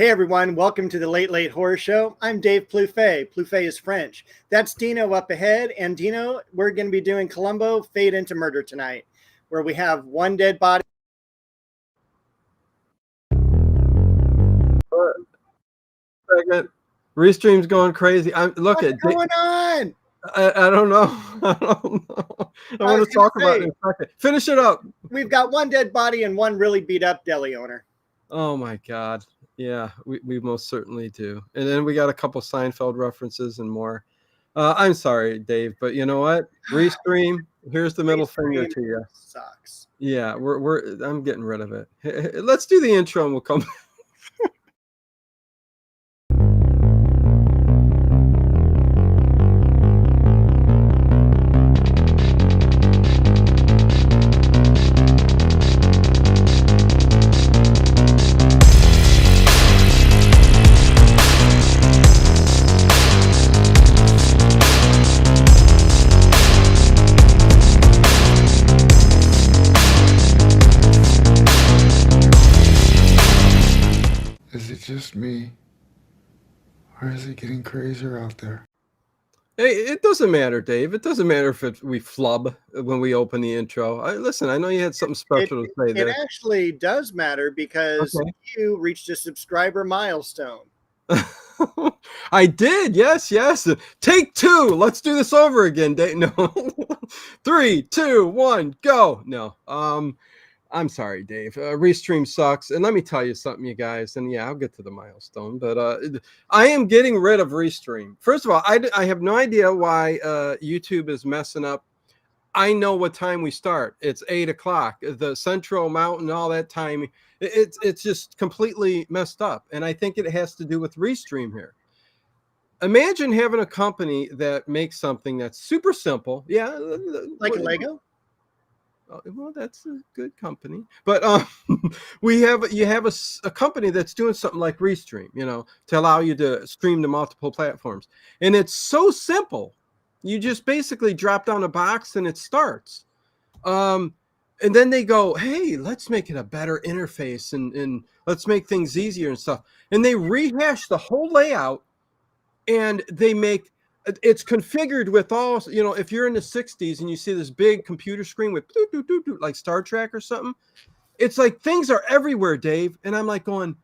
Hey everyone, welcome to the Late Late Horror Show. I'm Dave Plouffe. Plouffe is French. That's Dino up ahead. And Dino, we're going to be doing Columbo, Fade into Murder tonight, where we have one dead body. Second. Restream's going crazy. What's going on? I don't know. I don't know. I want to talk about it in a second. Finish it up. We've got one dead body and one really beat up deli owner. Oh my God. Yeah, we most certainly do. And then we got a couple Seinfeld references and more. I'm sorry, Dave, but you know what? Restream, here's the middle finger to you. Sucks. Yeah, I'm getting rid of it. Let's do the intro and we'll come back. Just me, or is it getting crazier out there? Hey, it doesn't matter, Dave. It doesn't matter if we flub when we open the intro. Listen, I know you had something special to say there. It actually does matter because you reached a subscriber milestone. I did. Yes. Take two. Let's do this over again, Dave. No. 3, 2, 1, go. No. I'm sorry, Dave. Restream sucks. And let me tell you something, you guys. And yeah, I'll get to the milestone. But I am getting rid of Restream. First of all, I have no idea why YouTube is messing up. I know what time we start. It's 8 o'clock. The Central Mountain, all that time. It's just completely messed up. And I think it has to do with Restream here. Imagine having a company that makes something that's super simple. Yeah. Like a Lego? Well, that's a good company, but you have a company that's doing something like Restream, to allow you to stream to multiple platforms, and it's so simple. You just basically drop down a box and it starts, and then they go, hey, let's make it a better interface and let's make things easier and stuff, and they rehash the whole layout, and they make it's configured with all, if you're in the 60s and you see this big computer screen with like Star Trek or something, it's like things are everywhere, Dave. And I'm like going,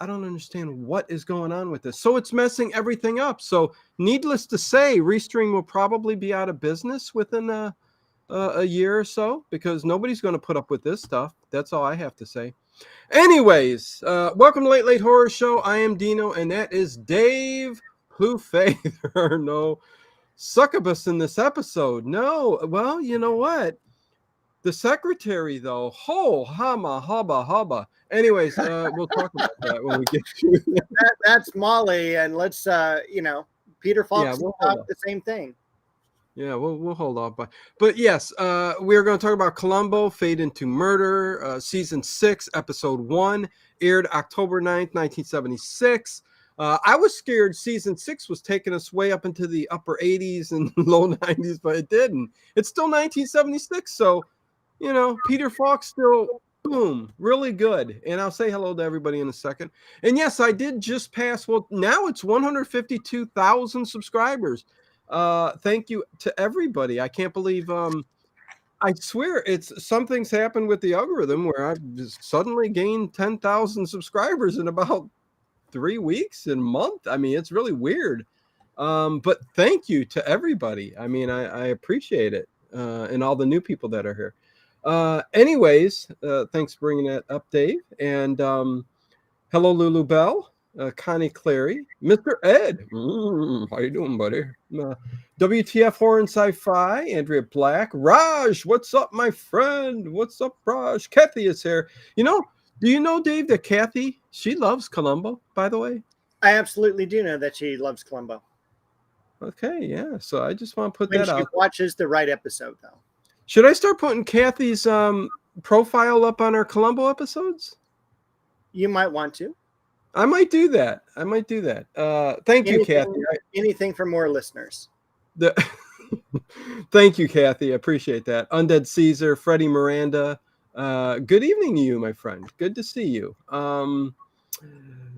I don't understand what is going on with this. So it's messing everything up. So needless to say, Restream will probably be out of business within a year or so because nobody's going to put up with this stuff. That's all I have to say. Anyways, welcome to Late Late Horror Show. I am Dino, and that is Dave Plouffe. There are no succubus in this episode. No. Well, you know what? The secretary, though. Ho, hama, hubba, hubba. Anyways, we'll talk about that when we get to that's Molly, and let's, Peter Falk the same thing. Yeah, we'll hold off. But yes, we're going to talk about Columbo, Fade into Murder, Season 6, Episode 1, aired October 9th, 1976. I was scared Season 6 was taking us way up into the upper 80s and low 90s, but it didn't. It's still 1976, so, Peter Falk still, boom, really good. And I'll say hello to everybody in a second. And yes, I did just pass, well, now it's 152,000 subscribers. Thank you to everybody. I can't believe, I swear something's happened with the algorithm where I've just suddenly gained 10,000 subscribers in about 3 weeks and a month. I mean, it's really weird. But thank you to everybody. I mean, I appreciate it. And all the new people that are here. Anyways, thanks for bringing that up, Dave. And hello, Lulu Bell, Connie Clary, Mr. Ed. How you doing, buddy? WTF Horror and Sci-Fi, Andrea Black, Raj. What's up, my friend? What's up, Raj? Kathy is here. Do you know, Dave, that Kathy, she loves Columbo, by the way? I absolutely do know that she loves Columbo. Okay, yeah. So I just want to put that out. She watches the right episode, though. Should I start putting Kathy's profile up on our Columbo episodes? You might want to. I might do that. Thank you, Kathy. Anything for more listeners. Thank you, Kathy. I appreciate that. Undead Caesar, Freddie Miranda. Good evening to you, my friend. Good to see you.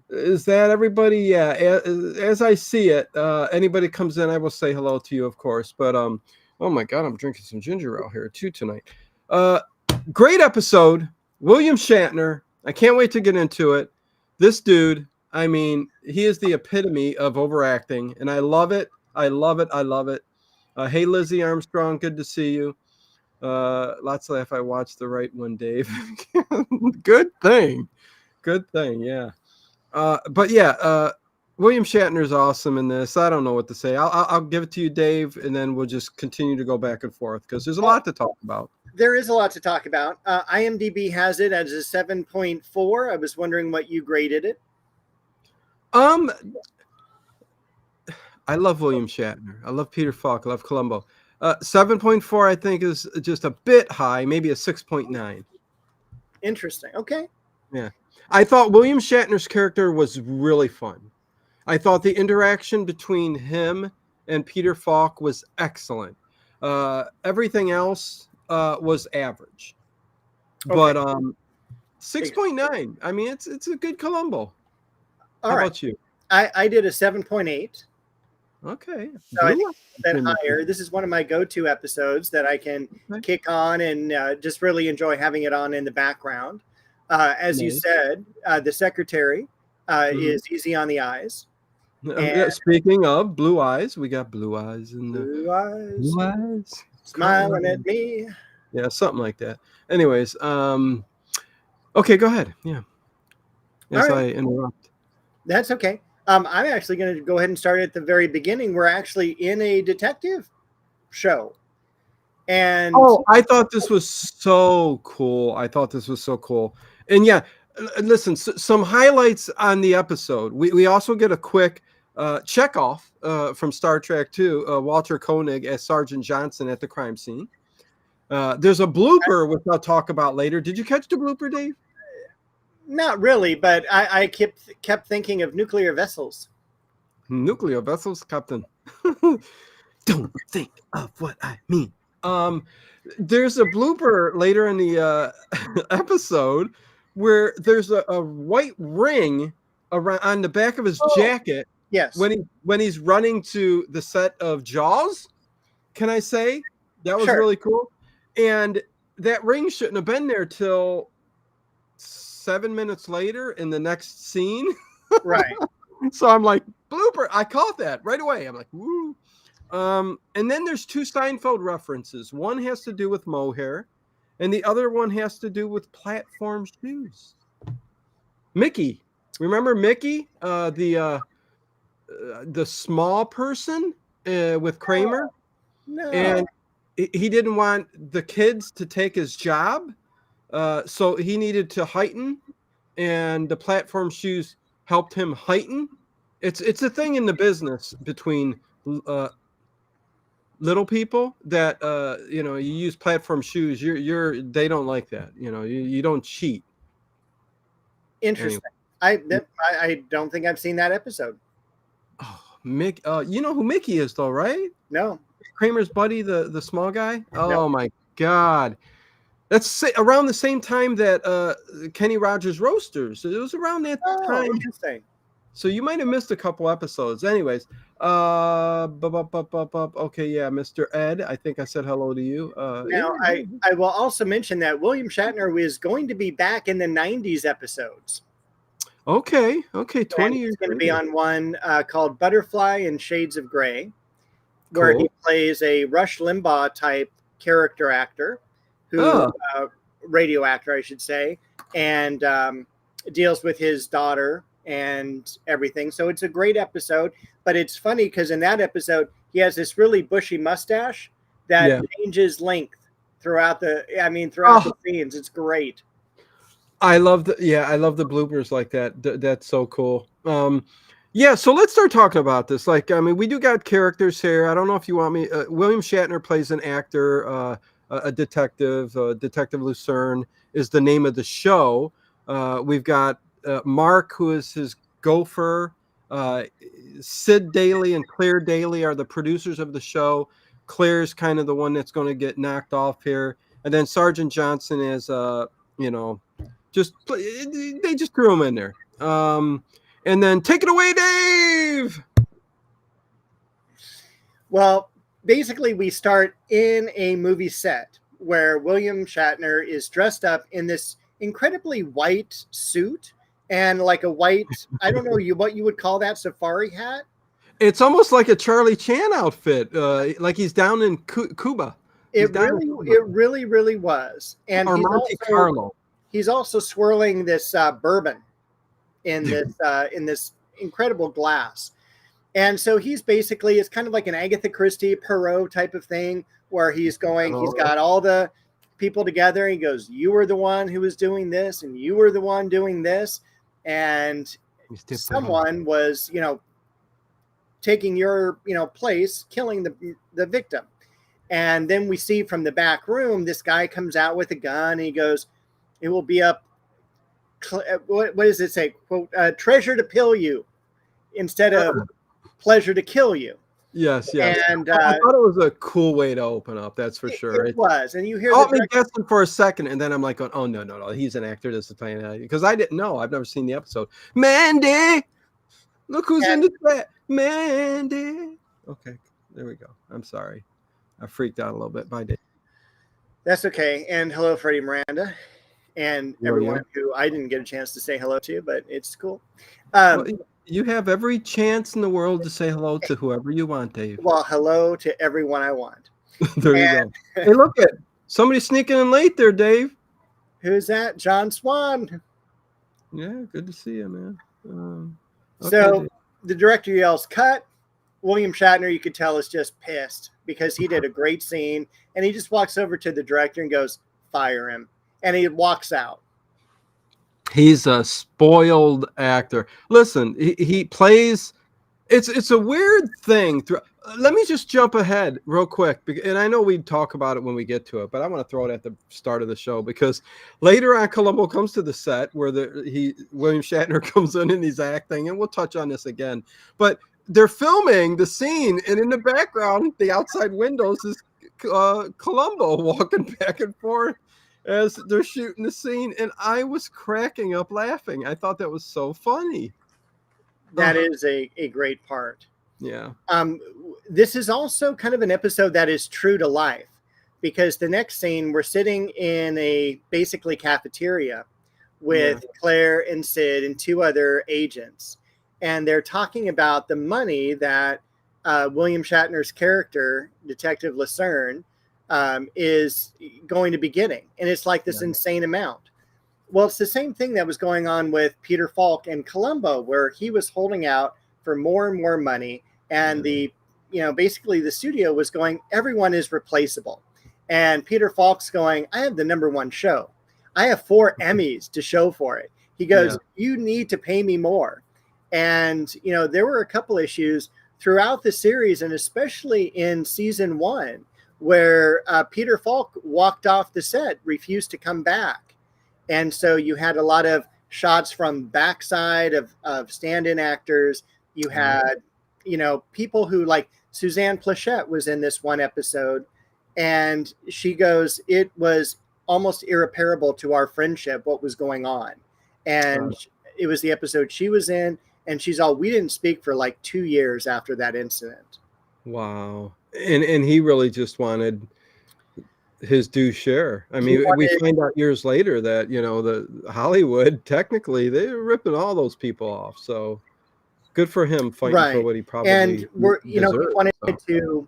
Is that everybody? Yeah. As I see it, anybody comes in, I will say hello to you, of course. But oh my God, I'm drinking some ginger ale here too tonight. Great episode. William Shatner. I can't wait to get into it. This dude, I mean, he is the epitome of overacting, and I love it. I love it. I love it. Hey, Lizzie Armstrong, good to see you. Lots of laugh. I watched the right one, Dave. Good thing. Good thing. Yeah. But yeah, William Shatner is awesome in this. I don't know what to say. I'll give it to you, Dave, and then we'll just continue to go back and forth because there's a lot to talk about. There is a lot to talk about. IMDb has it as a 7.4. I was wondering what you graded it. I love William Shatner. I love Peter Falk. I love Columbo. 7.4, I think, is just a bit high, maybe a 6.9. Interesting. Okay. Yeah. I thought William Shatner's character was really fun. I thought the interaction between him and Peter Falk was excellent. Everything else was average. Okay. But 6.9. I mean, it's a good Columbo. How about you? I did a 7.8. Okay. So I think that higher. This is one of my go-to episodes that I can kick on and just really enjoy having it on in the background. As you said, the secretary is easy on the eyes. Speaking of blue eyes, we got blue eyes in the blue eyes. Blue eyes smiling at me. Yeah, something like that. Anyways, okay, go ahead. Yeah. As I interrupt. That's okay. I'm actually going to go ahead and start at the very beginning. We're actually in a detective show. And I thought this was so cool. And yeah, listen, some highlights on the episode. We also get a quick Chekhov from Star Trek 2, Walter Koenig as Sergeant Johnson at the crime scene. There's a blooper, which I'll talk about later. Did you catch the blooper, Dave? Not really, but I kept thinking of nuclear vessels. Nuclear vessels, Captain. Don't think of what I mean. There's a blooper later in the episode where there's a white ring around on the back of his jacket. Yes. When he's running to the set of Jaws, can I say that was really cool? And that ring shouldn't have been there till 7 minutes later in the next scene. Right. So I'm like, blooper. I caught that right away. I'm like, woo. And then there's two Seinfeld references. One has to do with mohair, and the other one has to do with platform shoes. Mickey, remember Mickey, the small person with Kramer? No. And he didn't want the kids to take his job, so he needed to heighten, and the platform shoes helped him heighten. It's a thing in the business between little people that you use platform shoes. They don't like that. You don't cheat. Interesting. Anyway. I don't think I've seen that episode. Oh, Mick. You know who Mickey is, though, right? No. Kramer's buddy, the small guy. Oh no. My God. That's around the same time that Kenny Rogers Roasters. It was around that time. Interesting. So you might have missed a couple episodes. Anyways, okay, yeah, Mr. Ed, I think I said hello to you. Now, I will also mention that William Shatner is going to be back in the 90s episodes. Okay, 20 years. He's going to be on one called Butterfly and Shades of Grey, where he plays a Rush Limbaugh type character actor, radio actor, I should say, and deals with his daughter and everything. So it's a great episode, but it's funny because in that episode, he has this really bushy mustache that changes length throughout the scenes. It's great. I love the bloopers like that. That's so cool. Yeah, so let's start talking about this. Like, I mean, we do got characters here. I don't know if you want me. William Shatner plays an actor, a detective. Detective Lucerne is the name of the show. We've got Mark, who is his gopher. Sid Daly and Claire Daly are the producers of the show. Claire's kind of the one that's going to get knocked off here. And then Sergeant Johnson is, they just threw him in there. And then take it away, Dave. Well, basically, we start in a movie set where William Shatner is dressed up in this incredibly white suit and like a white, I don't know what you would call that, safari hat. It's almost like a Charlie Chan outfit, like he's down in Cuba. It really was. And or Monte Carlo. He's also swirling this bourbon in this incredible glass. And so he's basically, it's kind of like an Agatha Christie Poirot type of thing where he's got all the people together. He goes, you were the one who was doing this and you were the one doing this. And someone was, taking your, place, killing the victim. And then we see from the back room, this guy comes out with a gun and he goes, it will be up. What does it say? Quote, treasure to pill you instead of pleasure to kill you. Yes. And I thought it was a cool way to open up. That's for sure. It was. And you hear me guessing for a second, and then I'm like, oh no, he's an actor. This is playing that because I didn't know. I've never seen the episode. Mandy, look who's in the chat. Mandy. Okay, there we go. I'm sorry, I freaked out a little bit. Bye, Dave. That's okay. And hello, Freddie Miranda, and everyone who I didn't get a chance to say hello to, but it's cool. You have every chance in the world to say hello to whoever you want, Dave. Well, hello to everyone I want. There you go. Hey, look at somebody sneaking in late there, Dave. Who's that? John Swan. Yeah, good to see you, man. So the director yells, cut. William Shatner, you could tell, is just pissed because he did a great scene. And he just walks over to the director and goes, fire him. And he walks out. He's a spoiled actor. Listen, he plays. It's a weird thing. Let me just jump ahead real quick, and I know we talk about it when we get to it, but I want to throw it at the start of the show because later on, Columbo comes to the set where William Shatner comes in and he's acting, and we'll touch on this again. But they're filming the scene, and in the background, the outside windows is Columbo walking back and forth as they're shooting the scene, and I was cracking up laughing. I thought that was so funny. That is a great part. Yeah. This is also kind of an episode that is true to life because the next scene, we're sitting in a basically cafeteria with Claire and Sid and two other agents. And they're talking about the money that William Shatner's character, Detective Lucerne, is going to be getting. And it's like this insane amount. Well, it's the same thing that was going on with Peter Falk and Columbo, where he was holding out for more and more money. And basically the studio was going, everyone is replaceable. And Peter Falk's going, I have the #1 show. I have 4 Emmys to show for it. He goes, you need to pay me more. And, there were a couple issues throughout the series, and especially in season 1, where Peter Falk walked off the set, refused to come back. And so you had a lot of shots from backside of stand-in actors. You had, people who, like Suzanne Plachette was in this one episode, and she goes, it was almost irreparable to our friendship what was going on. And it was the episode she was in, and she's all, we didn't speak for like 2 years after that incident. Wow. And he really just wanted his due share. I mean, we find out years later that, the Hollywood, technically, they were ripping all those people off. So good for him fighting for what he probably deserved,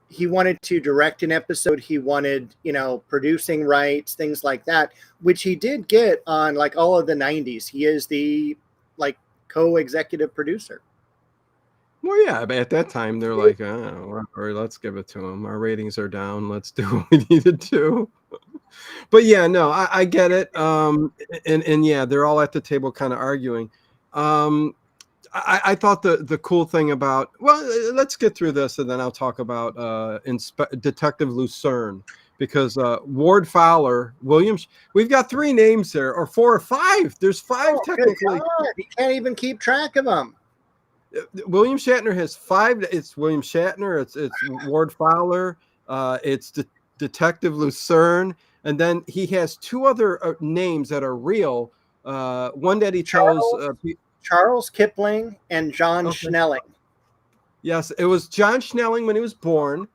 he wanted to direct an episode. He wanted, producing rights, things like that, which he did get on like all of the 90s. He is the co-executive producer. Well, yeah, but at that time they're like, or let's give it to him. Our ratings are down. Let's do what we need to do. But yeah, no, I get it. And yeah, they're all at the table kind of arguing. I thought the cool thing about, let's get through this and then I'll talk about Detective Lucerne, because Ward Fowler, Williams, we've got 3 names there, or 4 or 5. There's 5 technically. You can't even keep track of them. William Shatner has 5. It's William Shatner. It's Ward Fowler. It's Detective Lucerne, and then he has 2 other names that are real. One that he chose. Charles Kipling and John Schnelling. Yes, it was John Schnelling when he was born.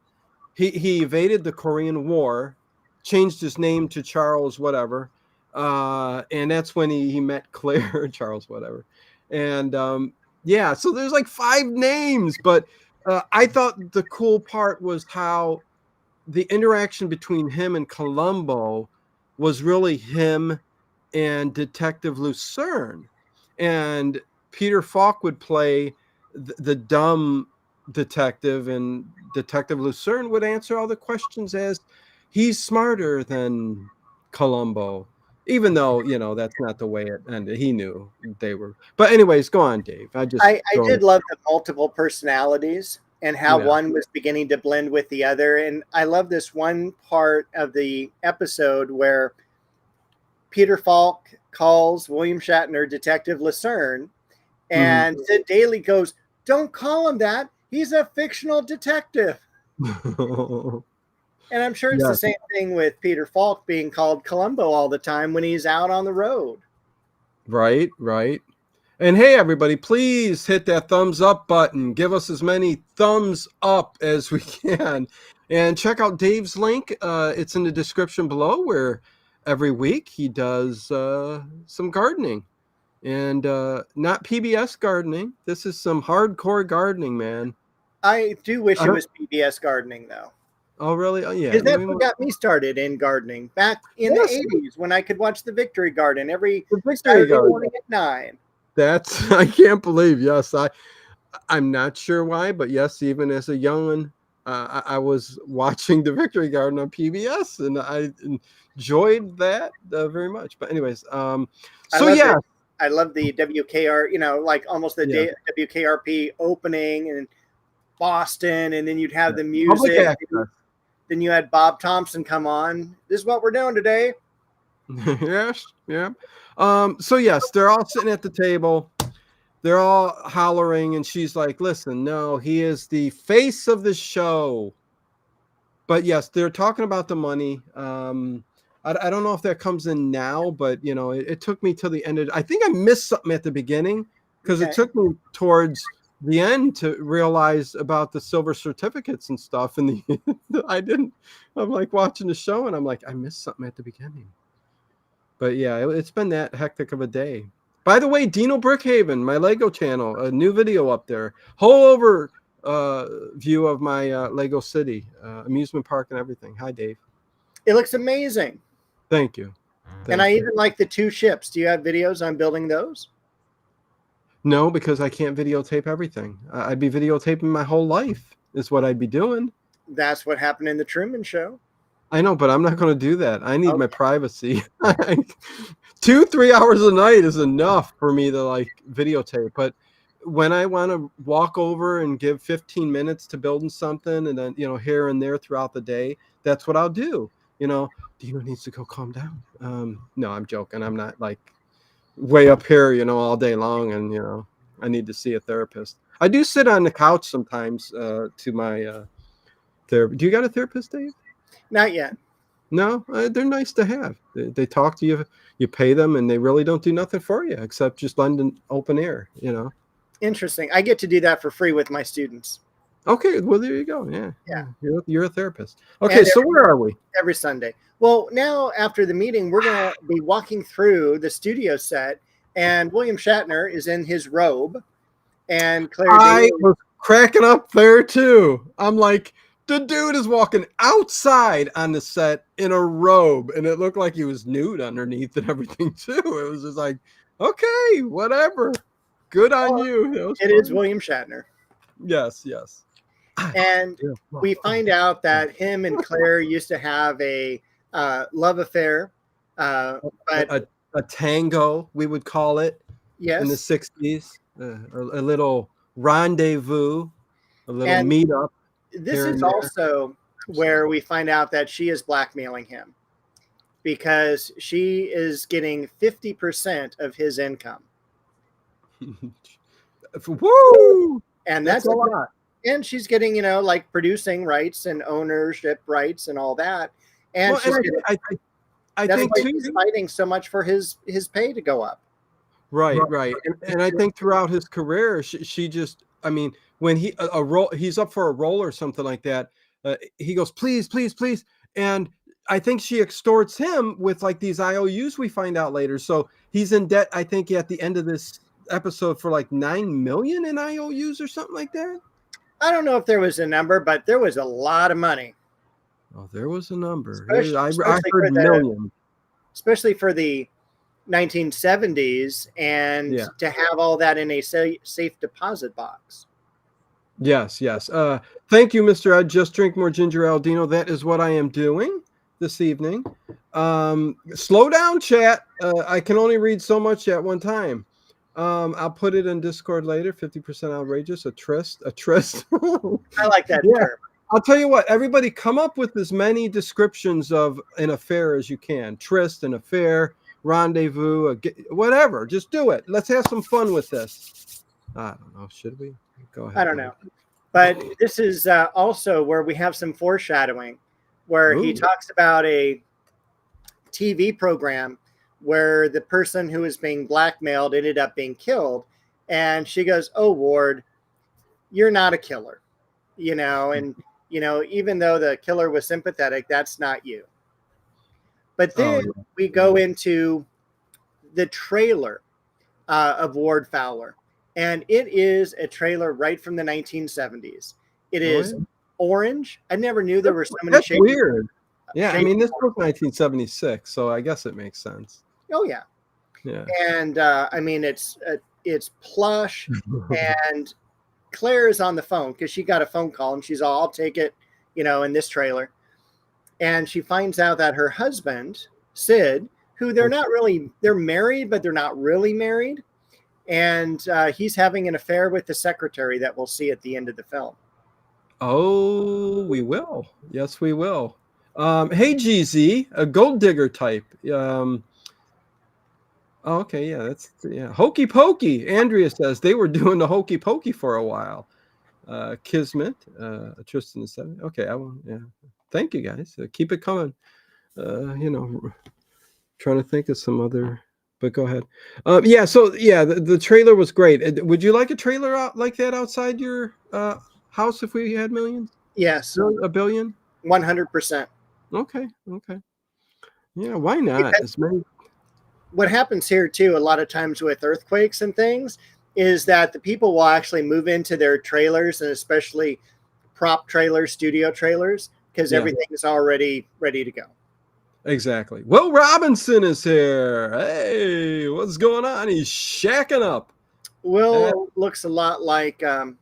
He evaded the Korean War, changed his name to Charles whatever, and that's when he met Claire, Charles whatever. And yeah, so there's like 5 names, but I thought the cool part was how the interaction between him and Columbo was really him and Detective Lucerne. And Peter Falk would play the dumb detective, and Detective Lucerne would answer all the questions as he's smarter than Columbo, even though, you know, that's not the way it ended. He knew they were. But anyways, go on, Dave. I did love the multiple personalities and how one was beginning to blend with the other. And I love this one part of the episode where Peter Falk calls William Shatner Detective Lucerne, and Sid Daly goes, "Don't call him that. He's a fictional detective." And I'm sure it's the same thing with Peter Falk being called Columbo all the time when he's out on the road. Right, right. And hey, everybody, please hit that thumbs up button. Give us as many thumbs up as we can. And check out Dave's link. It's in the description below, where every week he does some gardening. And not PBS gardening. This is some hardcore gardening, man. I do wish it was PBS gardening, though. Oh, really? Oh, yeah. Because that's what got me started in gardening back in the 80s when I could watch the Victory Garden every Saturday morning at 9. That's, I can't believe, yes. I'm not sure why, but yes, even as a young'un, I was watching the Victory Garden on PBS, and I enjoyed that very much. But anyways, so yeah. I love the WKR, you know, like almost the WKRP opening in Boston, and then you'd have the music. Then you had Bob Thompson come on. This is what we're doing today. Yes, yeah. So yes, they're all sitting at the table. They're all hollering, and she's like, "Listen, no, he is the face of the show." But yes, they're talking about the money. I don't know if that comes in now, but you know, it took me till the end of. I think I missed something at the beginning because it took me towards the end to realize about the silver certificates and stuff. And I didn't. I'm like watching the show, and I'm like, I missed something at the beginning. But yeah, it's been that hectic of a day. By the way, Dino Brickhaven, my Lego channel, a new video up there. Whole over view of my Lego City amusement park and everything. Hi, Dave. It looks amazing. Thank you. And I even like the 2 ships. Do you have videos on building those? No, because I can't videotape everything. I'd be videotaping my whole life is what I'd be doing. That's what happened in the Truman Show. I know, but I'm not going to do that. I need my privacy. 2-3 hours a night is enough for me to like videotape. But when I want to walk over and give 15 minutes to building something, and then, you know, here and there throughout the day, that's what I'll do. You know, Dino needs to go calm down. No, I'm joking. I'm not like way up here, you know, all day long, and you know, I need to see a therapist. I do sit on the couch sometimes to my therapy. Do you got a therapist, Dave? Not yet. No, they're nice to have. They talk to you, you pay them, and they really don't do nothing for you except just London open air, you know. Interesting. I get to do that for free with my students. Okay, well, there you go. Yeah. You're a therapist. Okay, and so where are we? Every Sunday. Well, now after the meeting, we're going to be walking through the studio set, and William Shatner is in his robe, and Claire I was cracking up there too. I'm like, the dude is walking outside on the set in a robe, and it looked like he was nude underneath and everything too. It was just like, okay, whatever. Good on you. It is William Shatner. Yes, yes. And we find out that him and Claire used to have a love affair. But a tango, we would call it. Yes. In the 60s. A little rendezvous, a little meetup. This is also where we find out that she is blackmailing him because she is getting 50% of his income. Woo! And that's a lot. And she's getting, you know, like producing rights and ownership rights and all that. And I That's think why too. he's fighting so much for his pay to go up. Right. And I think throughout his career, she just, I mean, when he's up for a role or something like that, he goes, please, please, please. And I think she extorts him with like these IOUs we find out later. So he's in debt, I think, at the end of this episode for like 9 million in IOUs or something like that. I don't know if there was a number, but there was a lot of money. Oh, there was a number. I Especially heard million. Especially for the 1970s, and to have all that in a safe deposit box. Yes. Thank you, Mr. Ed. Just drink more ginger ale, Dino. That is what I am doing this evening. Slow down, chat. I can only read so much at one time. I'll put it in Discord later. 50% outrageous. A tryst. I like that term. I'll tell you what. Everybody, come up with as many descriptions of an affair as you can. Tryst, an affair, rendezvous, whatever. Just do it. Let's have some fun with this. I don't know. Should we? Go ahead. I don't know. But this is also where we have some foreshadowing, where he talks about a TV program where the person who was being blackmailed ended up being killed. And she goes, "Oh, Ward, you're not a killer." And, even though the killer was sympathetic, that's not you. But then we go into the trailer of Ward Fowler. And it is a trailer right from the 1970s. It is orange. I never knew there were so many shades. That's weird. Yeah, I mean, this was 1976, so I guess it makes sense. Oh, yeah. Yeah. And, I mean, it's plush. And Claire is on the phone because she got a phone call, and she's all, "I'll take it," in this trailer. And she finds out that her husband, Sid, who they're married, but they're not really married. And he's having an affair with the secretary that we'll see at the end of the film. Oh, we will. Yes, we will. Hey, GZ, a gold digger type. Okay, yeah, Hokey Pokey. Andrea says they were doing the Hokey Pokey for a while. Kismet, Tristan the Seven. Okay, I will. Yeah, thank you guys. Keep it coming. Trying to think of some other. But go ahead. The trailer was great. Would you like a trailer out like that outside your house if we had millions? Yes. A billion? 100%. Okay. Yeah, why not? What happens here, too, a lot of times with earthquakes and things, is that the people will actually move into their trailers, and especially prop trailers, studio trailers, because everything is already ready to go. Exactly. Will Robinson is here. Hey, what's going on? He's shacking up. Will looks a lot like, and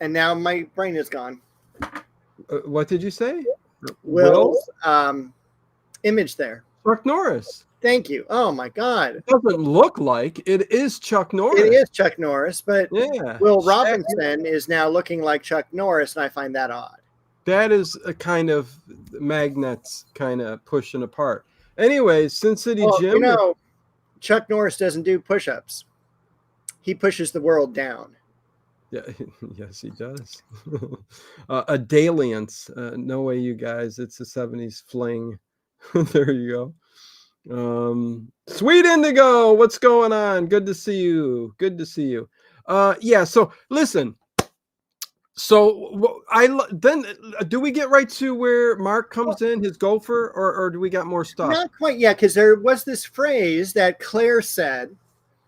now my brain is gone. What did you say? Will's image there. Chuck Norris. Thank you. Oh my God. It doesn't look like it is Chuck Norris. It is Chuck Norris, but Will Robinson is now looking like Chuck Norris, and I find that odd. That is a kind of magnets kind of pushing apart. Anyways, Sin City Jim. Chuck Norris doesn't do push-ups. He pushes the world down. Yeah, yes, he does. A dalliance. No way, you guys. It's a 70s fling. There you go. Sweet Indigo, what's going on? Good to see you. So listen. So then do we get right to where Mark comes in, his gopher, or do we got more stuff? Not quite yet, because there was this phrase that Claire said.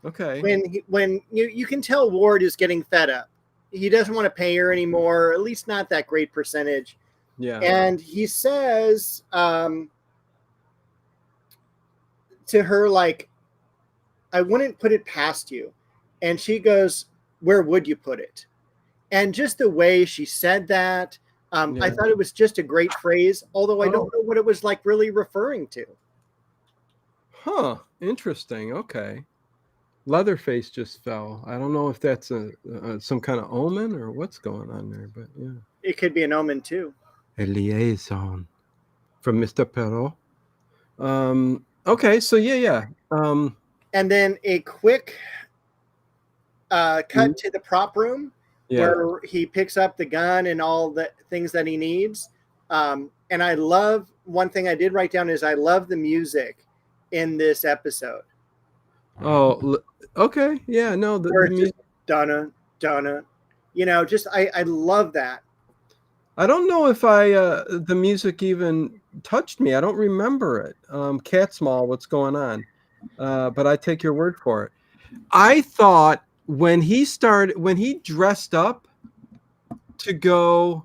Okay. When you can tell Ward is getting fed up. He doesn't want to pay her anymore, at least not that great percentage. Yeah. And he says to her, like, "I wouldn't put it past you." And she goes, "Where would you put it?" And just the way she said that, I thought it was just a great phrase, although I don't know what it was like really referring to. Huh. Interesting. Okay. Leatherface just fell. I don't know if that's some kind of omen or what's going on there, but yeah. It could be an omen too. A liaison from Mr. Perrault. Okay, so yeah. And then a quick cut to the prop room where he picks up the gun and all the things that he needs. And I love one thing I did write down is I love the music in this episode. Oh, okay. Yeah, no, the music. Donna, Donna. Just I love that. I don't know if the music even touched me. I don't remember it. Cat Small, what's going on? But I take your word for it. I thought when he dressed up to go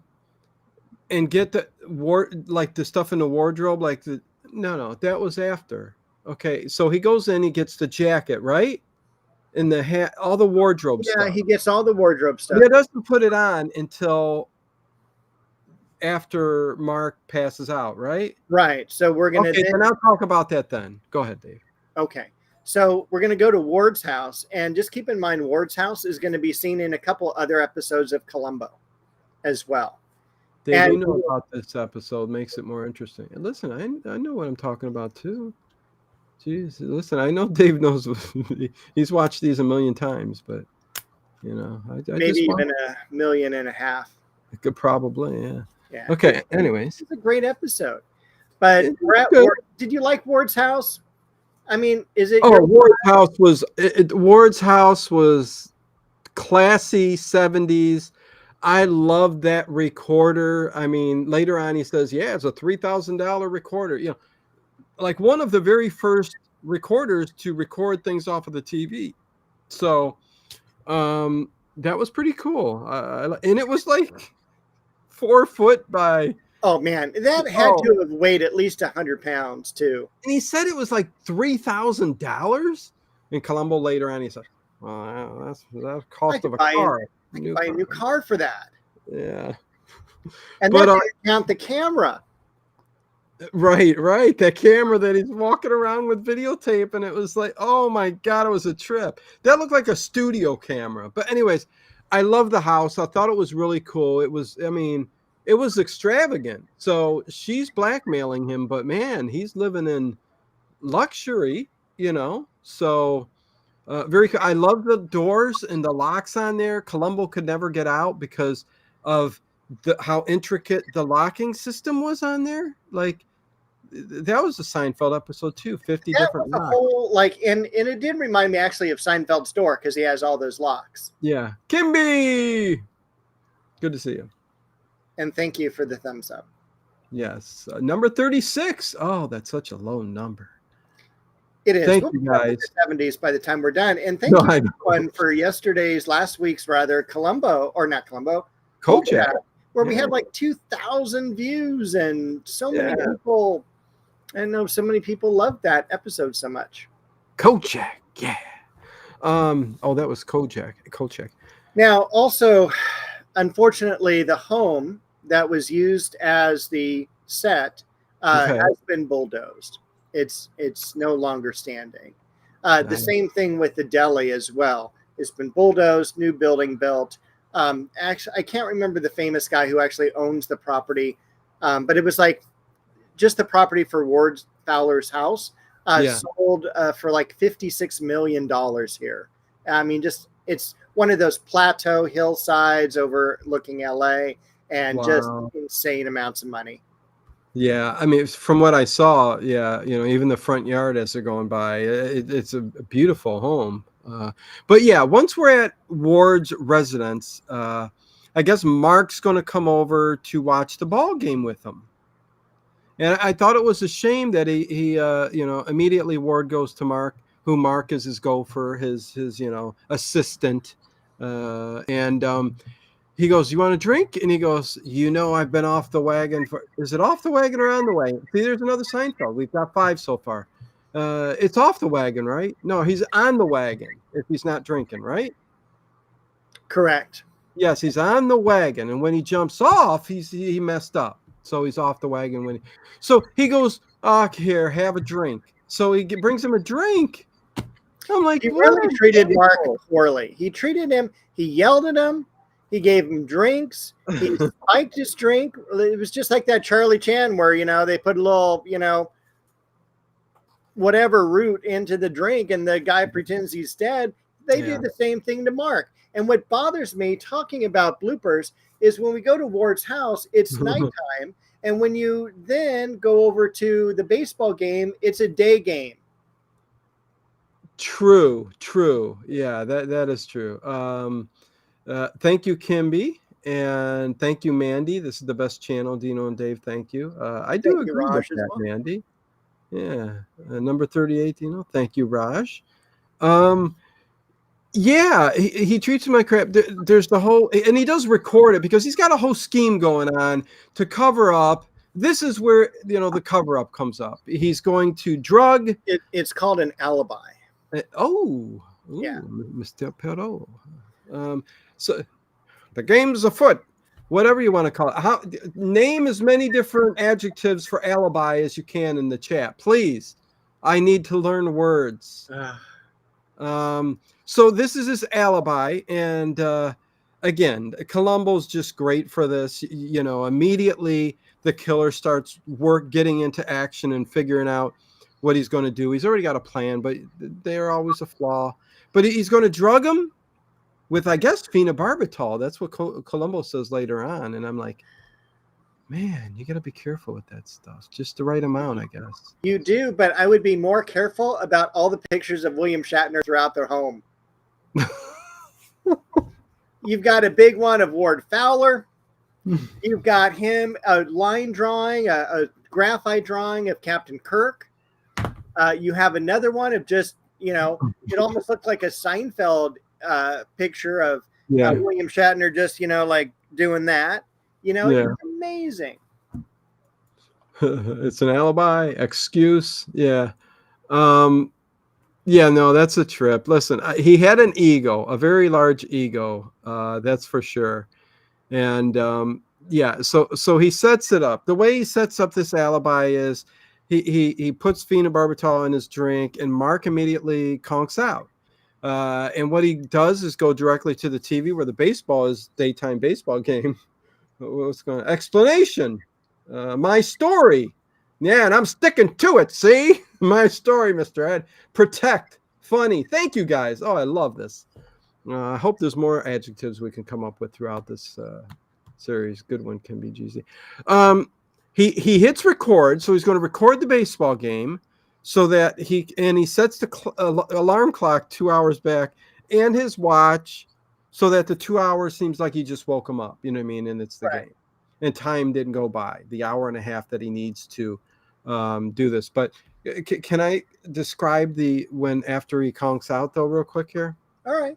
and get the the stuff in the wardrobe, no, that was after. Okay, so he goes in, he gets the jacket, right? And the hat, all the wardrobe stuff. Yeah, he gets all the wardrobe stuff. He doesn't put it on until after Mark passes out, right? Right. So we're going to... Okay, then I'll talk about that then. Go ahead, Dave. Okay. So we're going to go to Ward's house. And just keep in mind, Ward's house is going to be seen in a couple other episodes of Columbo as well. Dave, you know about this episode. Makes it more interesting. And listen, I know what I'm talking about too. Jeez, listen, I know Dave knows. He's watched these a million times, but I maybe even 1.5 million. It could probably, yeah. Yeah. Okay. Anyways, it's a great episode. But did you like Ward's house? I mean, is it? Oh, Ward's house was classy 70s. I love that recorder. I mean, later on he says, "Yeah, it's a $3,000 recorder." Like one of the very first recorders to record things off of the TV. So that was pretty cool. And it was like 4 foot by... Oh, man. That had to have weighed at least 100 pounds, too. And he said it was like $3,000. And Columbo later on, he said, well, that's the cost of a car. I could buy a new car for that. Yeah. And that didn't count the camera. Right. That camera that he's walking around with videotape, and it was like, oh my God, it was a trip. That looked like a studio camera. But anyways, I love the house. I thought it was really cool. It was extravagant. So she's blackmailing him, but man, he's living in luxury, So very cool. I love the doors and the locks on there. Columbo could never get out because of how intricate the locking system was on there. Like that was a Seinfeld episode too. 50 different locks. And it did remind me actually of Seinfeld's door because he has all those locks. Yeah, Kimby, good to see you. And thank you for the thumbs up. Yes, number 36. Oh, that's such a low number. It is. Thank you guys. 70s by the time we're done. And thank you everyone for last week's Columbo, or not Columbo, Kojak, where we had like 2,000 views and so many people. I know so many people loved that episode so much. Kojak, yeah. That was Kojak. Now, also, unfortunately, the home that was used as the set has been bulldozed. It's no longer standing. The same thing with the deli as well. It's been bulldozed, new building built. Actually, I can't remember the famous guy who actually owns the property, but it was like just the property for Ward Fowler's house sold for like $56 million here. I mean, it's one of those plateau hillsides overlooking LA, and just insane amounts of money. Yeah, I mean, from what I saw, even the front yard as they're going by, it's a beautiful home. But yeah, once we're at Ward's residence, I guess Mark's going to come over to watch the ball game with him. And I thought it was a shame that he immediately Ward goes to Mark, who Mark is his gopher, his assistant, and he goes, "You want a drink?" And he goes, "I've been off the wagon for." Is it off the wagon or on the wagon? See, there's another Seinfeld. We've got 5 so far. It's off the wagon, right? No, he's on the wagon if he's not drinking, right? Correct. Yes, he's on the wagon, and when he jumps off, he messed up. So he's off the wagon so he goes, "Here, have a drink." So he brings him a drink. I'm like, he really treated Mark poorly. He treated him. He yelled at him. He gave him drinks. He spiked his drink. It was just like that Charlie Chan where, they put a little, whatever root into the drink and the guy pretends he's dead. They did the same thing to Mark. And what bothers me talking about bloopers is when we go to Ward's house, it's nighttime And when you then go over to the baseball game, it's a day game. True. Yeah, that is true. Thank you, Kimby. And thank you, Mandy. This is the best channel, Dino and Dave. Thank you. I do agree with that, Mandy. Yeah. Number 38, Dino. Thank you, Raj. Yeah, he treats him like crap. There's the whole, and he does record it because he's got a whole scheme going on to cover up. This is where, the cover up comes up. He's going to drug. It's called an alibi. Yeah, Mr. Perot. So the game's afoot, whatever you want to call it. Name as many different adjectives for alibi as you can in the chat, please. I need to learn words. So this is his alibi, and again, Columbo's just great for this. Immediately the killer starts getting into action and figuring out what he's going to do. He's already got a plan, but they're always a flaw. But he's going to drug him with, I guess, phenobarbital. That's what Columbo says later on, and I'm like, man, you got to be careful with that stuff. Just the right amount, I guess. You do, but I would be more careful about all the pictures of William Shatner throughout their home. You've got a big one of Ward Fowler. You've got him, a line drawing, a graphite drawing of Captain Kirk. You have another one of just, it almost looked like a Seinfeld picture of William Shatner just, like doing that. It's amazing. It's an alibi, excuse. Yeah. Yeah, no, that's a trip. Listen, he had an ego, a very large ego. That's for sure. And so he sets it up. The way he sets up this alibi is he puts phenobarbital in his drink, and Mark immediately conks out. And what he does is go directly to the TV where the daytime baseball game. What's going on? Explanation. My story. Yeah, and I'm sticking to it. See? My story, Mr. Ed. Protect. Funny. Thank you, guys. Oh, I love this. I hope there's more adjectives we can come up with throughout this series. Good one, can be GZ. He hits record, so he's going to record the baseball game so that he sets the alarm clock 2 hours back and his watch so that the 2 hours seems like he just woke him up. You know what I mean? And it's the game. And time didn't go by, the hour and a half that he needs to do this. But can I describe after he conks out, though, real quick here? All right.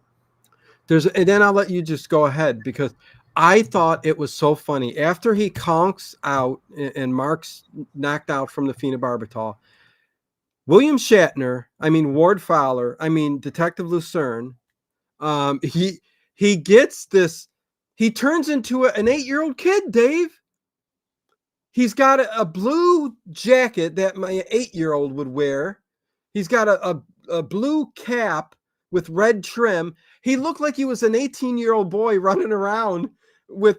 And then I'll let you just go ahead, because I thought it was so funny. After he conks out and Mark's knocked out from the phenobarbital, William Shatner, Ward Fowler, Detective Lucerne, he gets this. He turns into an 8-year-old kid, Dave. He's got a blue jacket that my 8-year-old would wear. He's got a blue cap with red trim. He looked like he was an 18-year-old boy running around with.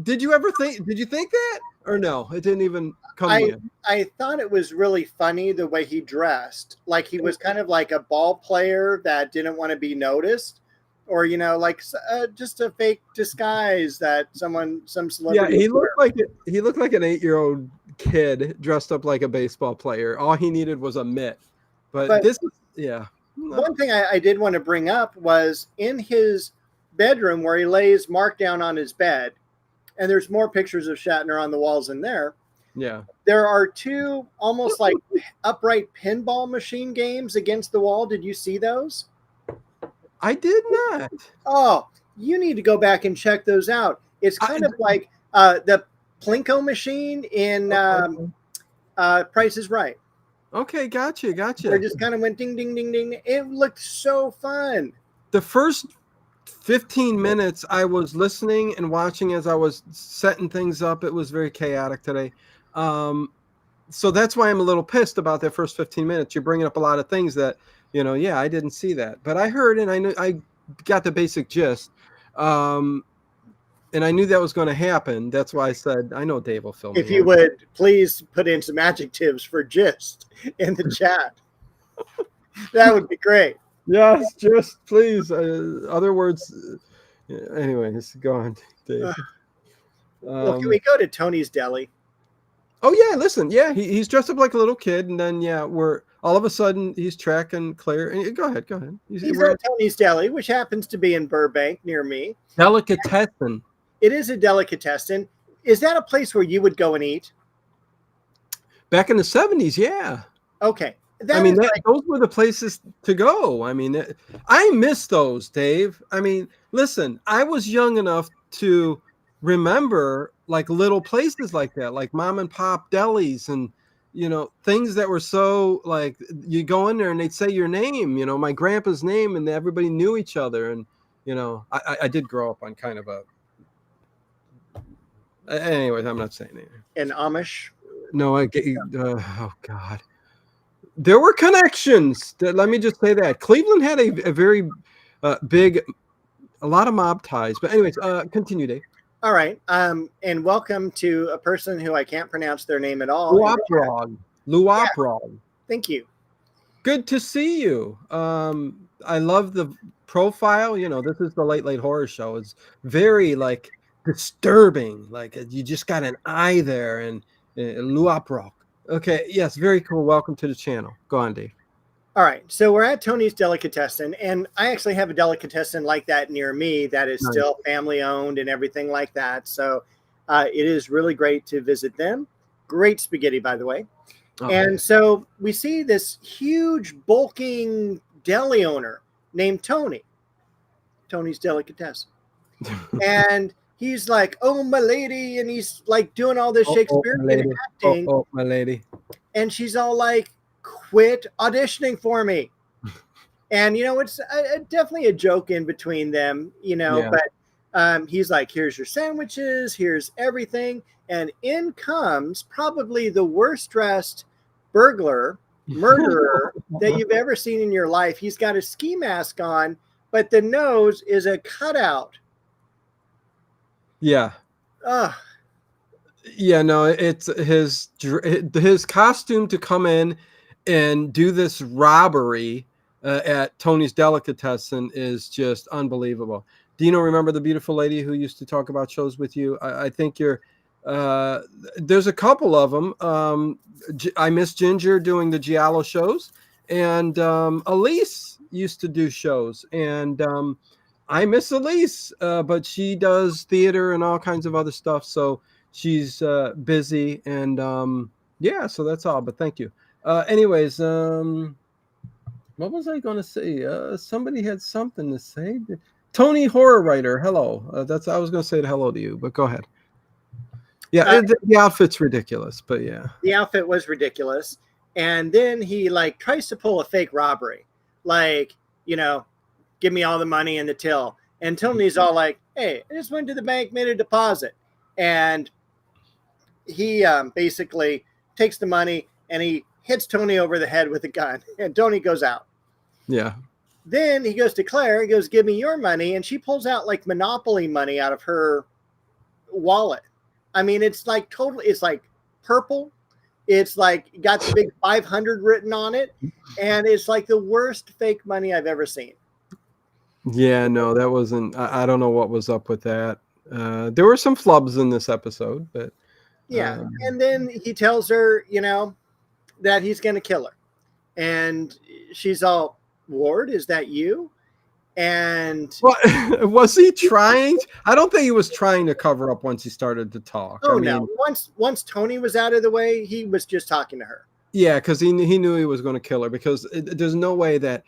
Did you think that? Or no, it didn't even come to you? I thought it was really funny the way he dressed. Like he was kind of like a ball player that didn't want to be noticed. Or, just a fake disguise that some celebrity. Yeah, he looked like an 8-year-old kid dressed up like a baseball player. All he needed was a mitt. But this is, yeah. One thing I did want to bring up was in his bedroom where he lays Mark down on his bed, and there's more pictures of Shatner on the walls in there. Yeah. There are two almost like upright pinball machine games against the wall. Did you see those? I did not. Oh, you need to go back and check those out. It's kind of like the Plinko machine in Price is Right. Okay, gotcha. It just kind of went ding, ding, ding, ding. It looked so fun. The first 15 minutes I was listening and watching as I was setting things up. It was very chaotic today. So that's why I'm a little pissed about that first 15 minutes. You're bringing up a lot of things that, I didn't see that. But I heard and I knew I got the basic gist. And I knew that was going to happen. That's why I said, I know Dave will film. If you would please put in some adjectives for gist in the chat. That would be great. Yes, just please. Other words. Anyways, go on, Dave. Well, can we go to Tony's Deli? Oh yeah, listen, yeah, he's dressed up like a little kid, and then we're all of a sudden he's tracking Claire. And go ahead. He's at Tony's Deli, which happens to be in Burbank near me. Delicatessen. It is a delicatessen. Is that a place where you would go and eat? Back in the 70s, yeah. Okay. Those were the places to go. I mean, I miss those, Dave. I mean, listen, I was young enough to remember like little places like that, like mom and pop delis and, things that were so like you go in there and they'd say your name, my grandpa's name, and everybody knew each other. And, I did grow up on kind of anyways, I'm not saying it. An Amish? No, oh God. There were connections. Let me just say that Cleveland had a very big, a lot of mob ties. But anyways, continue, Dave. All right. And welcome to a person who I can't pronounce their name at all. Luaprog. Yeah. Thank you. Good to see you. I love the profile. This is the Late Horror Show. It's very like disturbing. Like you just got an eye there, and Luaprog. Okay, yes, very cool. Welcome to the channel. Go on, Dave. All right, so we're at Tony's Delicatessen, and I actually have a delicatessen like that near me that is still family-owned and everything like that. So it is really great to visit them. Great spaghetti, by the way. Oh, and so we see this huge, bulking deli owner named Tony. Tony's Delicatessen. And he's like, "Oh, my lady," and he's like doing all this Shakespearean acting. Oh, my lady. And she's all like, "Quit auditioning for me." And, it's definitely a joke in between them, but he's like, "Here's your sandwiches. Here's everything." And in comes probably the worst dressed murderer that you've ever seen in your life. He's got a ski mask on, but the nose is a cutout. Yeah. Yeah, no, it's his costume to come in and do this robbery at Tony's Delicatessen is just unbelievable. Dino, remember the beautiful lady who used to talk about shows with you? I think you're there's a couple of them. I miss Ginger doing the Giallo shows, and Elise used to do shows, and I miss Elise, but she does theater and all kinds of other stuff. So she's busy, and so that's all. But thank you. Anyways, what was I going to say? Somebody had something to say. Tony Horror Writer, hello. I was going to say hello to you, but go ahead. Yeah, the outfit's ridiculous, but yeah. The outfit was ridiculous. And then he like tries to pull a fake robbery. Like, give me all the money in the till. And Tony's all like, "Hey, I just went to the bank, made a deposit." And he basically takes the money and he hits Tony over the head with a gun. And Tony goes out. Yeah. Then he goes to Claire. He goes, "Give me your money." And she pulls out like Monopoly money out of her wallet. I mean, it's like purple. It's like got the big 500 written on it. And it's like the worst fake money I've ever seen. Yeah, no, that wasn't. I don't know what was up with that. There were some flubs in this episode, but yeah. And then he tells her, that he's going to kill her, and she's all, "Ward, is that you?" And was he trying? I don't think he was trying to cover up once he started to talk. Oh, no. Once Tony was out of the way, he was just talking to her. Yeah, because he knew he was going to kill her, because there's no way that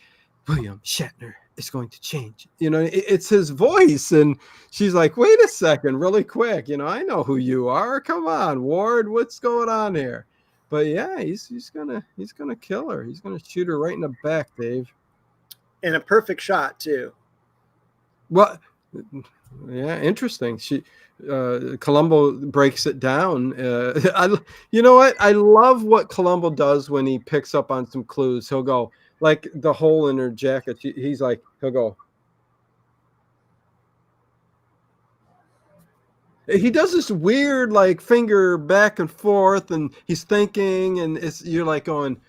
William Shatner is going to change. It's his voice, and she's like, "Wait a second, really quick. I know who you are. Come on, Ward, what's going on here?" But yeah, he's gonna kill her. He's gonna shoot her right in the back, Dave. And a perfect shot too. Well, yeah, interesting. Columbo breaks it down. You know what? I love what Columbo does when he picks up on some clues. He'll go like the hole in her jacket. He's like, he'll go. He does this weird like finger back and forth, and he's thinking, and you're like going,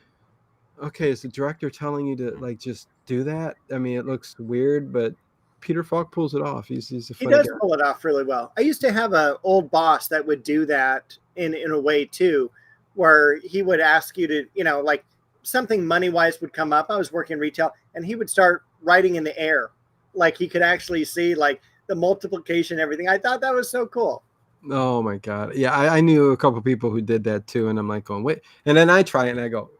okay, is the director telling you to like just do that? I mean, it looks weird, but Peter Falk pulls it off. He does pull it off really well. I used to have an old boss that would do that in a way too, where he would ask you to, like something money wise would come up. I was working retail, and he would start writing in the air, like he could actually see like the multiplication, everything. I thought that was so cool. Oh my God. Yeah, I knew a couple people who did that too. And I'm like going, wait. And then I try it and I go,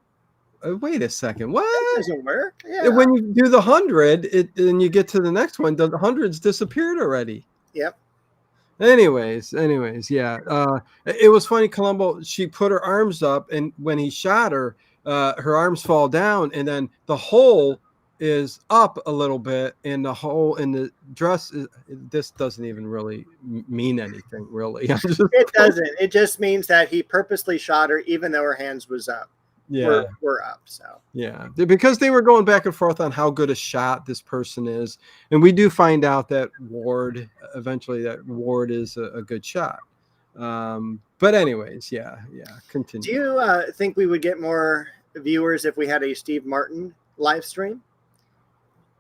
wait a second. What? That doesn't work. Yeah. When you do the 100, and you get to the next one, the hundreds disappeared already. Yep. Anyways, yeah. It was funny, Columbo, she put her arms up, and when he shot her, her arms fall down, and then the hole is up a little bit, and the hole in the dress this doesn't even really mean anything, really. It doesn't. It just means that he purposely shot her even though her hands was up. Yeah, we're up. So yeah, because they were going back and forth on how good a shot this person is, and we do find out that Ward is a good shot. But anyways, yeah, continue. Do you think we would get more viewers if we had a Steve Martin live stream?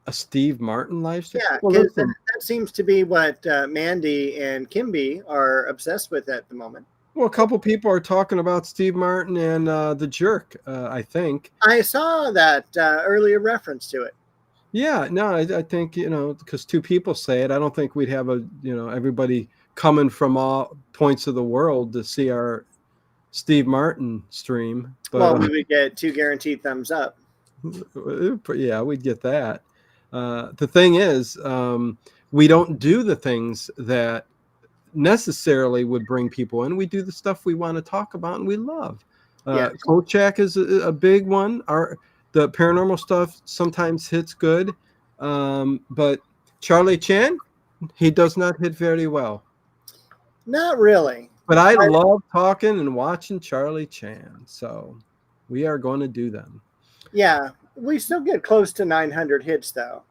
A Steve Martin live stream? Yeah, because that seems to be what Mandy and Kimby are obsessed with at the moment. Well, a couple people are talking about Steve Martin and the Jerk, I think. I saw that earlier reference to it. Yeah, no, I think, because two people say it, I don't think we'd have everybody coming from all points of the world to see our Steve Martin stream. But, well, we would get 2 guaranteed thumbs up. Yeah, we'd get that. The thing is, we don't do the things that necessarily would bring people in. We do the stuff we want to talk about and we love. Yes. Kolchak is a big one. The paranormal stuff sometimes hits good, but Charlie Chan, he does not hit very well. Not really. But I love talking and watching Charlie Chan, so we are going to do them. Yeah, we still get close to 900 hits, though.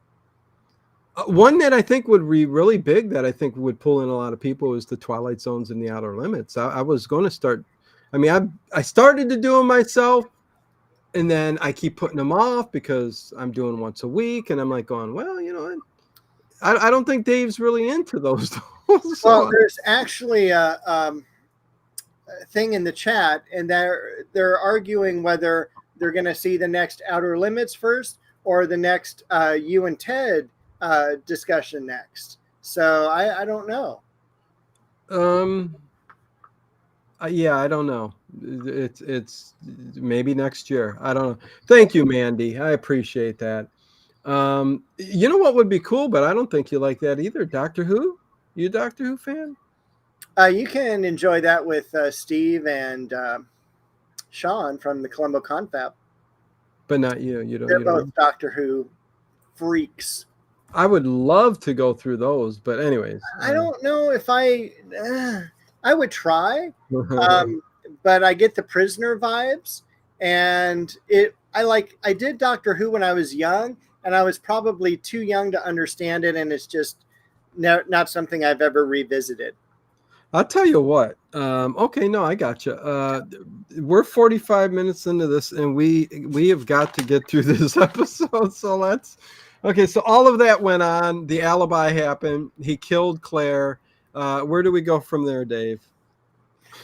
One that I think would be really big that I think would pull in a lot of people is the Twilight Zones and the Outer Limits. I was going to start. I mean, I started to do them myself, and then I keep putting them off because I'm doing once a week, and I'm like going, well, I don't think Dave's really into those. Well, there's actually a thing in the chat, and they're arguing whether they're going to see the next Outer Limits first or the next You and Ted discussion next. So I don't know. Yeah, I don't know. It's maybe next year. I don't know. Thank you, Mandy. I appreciate that. You know what would be cool, but I don't think you like that either. Doctor Who? You a Doctor Who fan? You can enjoy that with Steve and Sean from the Columbo Confab. But not you. They're both Doctor Who freaks. I would love to go through those, but anyways. I don't know if I would try, but I get the Prisoner vibes, and I did Doctor Who when I was young, and I was probably too young to understand it, and it's just not something I've ever revisited. I'll tell you what. Okay, no, I got you. We're 45 minutes into this, and we have got to get through this episode. So let's. Okay, so all of that went on. The alibi happened. He killed Claire. Where do we go from there, Dave?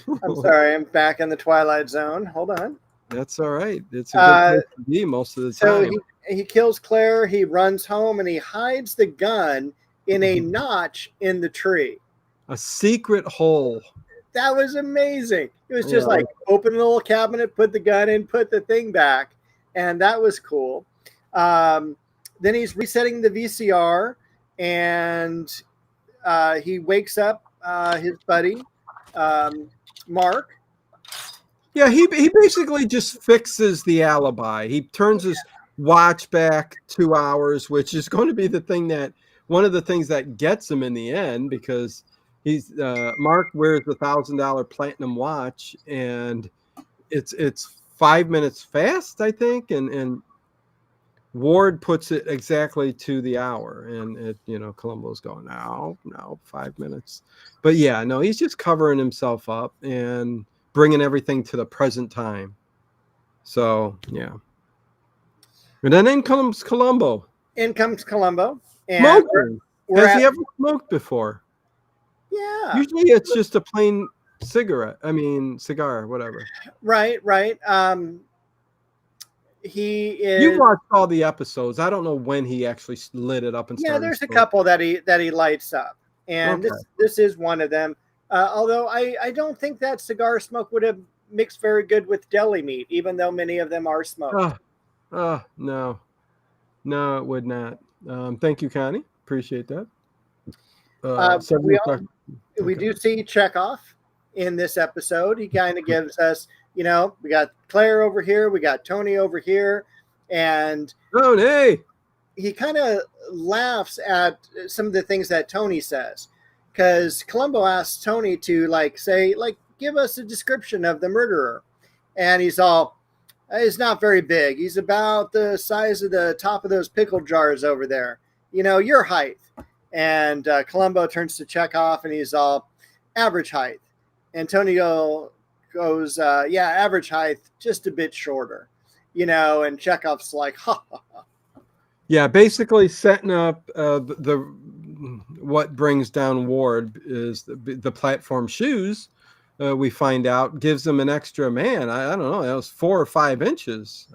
I'm sorry, I'm back in the Twilight Zone. Hold on. That's all right. It's a good place to be most of the time. So he kills Claire. He runs home and he hides the gun in a notch in the tree. A secret hole. That was amazing. It was just like open a little cabinet, put the gun in, put the thing back, and that was cool. Then he's resetting the VCR, and he wakes up his buddy, Mark. Yeah, he basically just fixes the alibi. He turns his watch back 2 hours, which is going to be one of the things that gets him in the end, because Mark wears a $1,000 platinum watch, and it's 5 minutes fast, I think, and Ward puts it exactly to the hour, and Columbo's going, no, 5 minutes. But yeah, no, he's just covering himself up and bringing everything to the present time. So, yeah. And then in comes Columbo. In comes Columbo. And smoking. Has he ever smoked before? Yeah. Usually it's just a plain cigar, whatever. Right. He is. You watched all the episodes. I don't know when he actually lit it up and started. There's a couple that he lights up, and Okay. this is one of them. Although I don't think that cigar smoke would have mixed very good with deli meat, even though many of them are smoked. No, it would not. Thank you, Connie. Appreciate that. We do see Chekhov in this episode. He kind of gives us, we got Claire over here, we got Tony over here, and Tony. He kind of laughs at some of the things that Tony says, because Columbo asks Tony to give us a description of the murderer, and he's not very big. He's about the size of the top of those pickle jars over there. Your height. And Columbo turns to Chekhov, and he's all average height. And Tony goes, average height, just a bit shorter. And Chekhov's like, ha, ha, ha. Yeah, basically setting up the what brings down Ward is the platform shoes. We find out gives them an extra man. I don't know. That was 4 or 5 inches.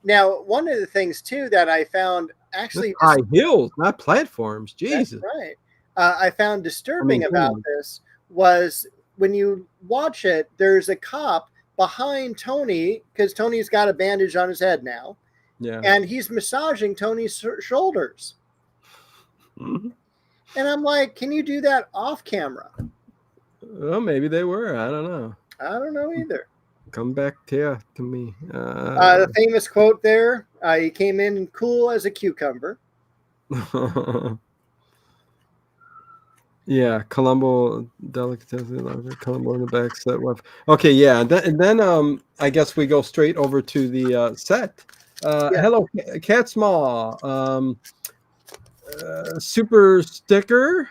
Now, one of the things too that I found actually high heels, not platforms. Jesus, that's right. I found disturbing about this was when you watch it. There's a cop behind Tony because Tony's got a bandage on his head now. Yeah, and he's massaging Tony's shoulders. Mm-hmm. And I'm like, can you do that off camera? Well, maybe they were. I don't know. I don't know either. Come back to me. The famous quote there, he came in cool as a cucumber. Yeah, Columbo, delicatessen, Columbo in the back set. Okay, yeah. And then I guess we go straight over to the set. Hello, Cat Small. Super sticker,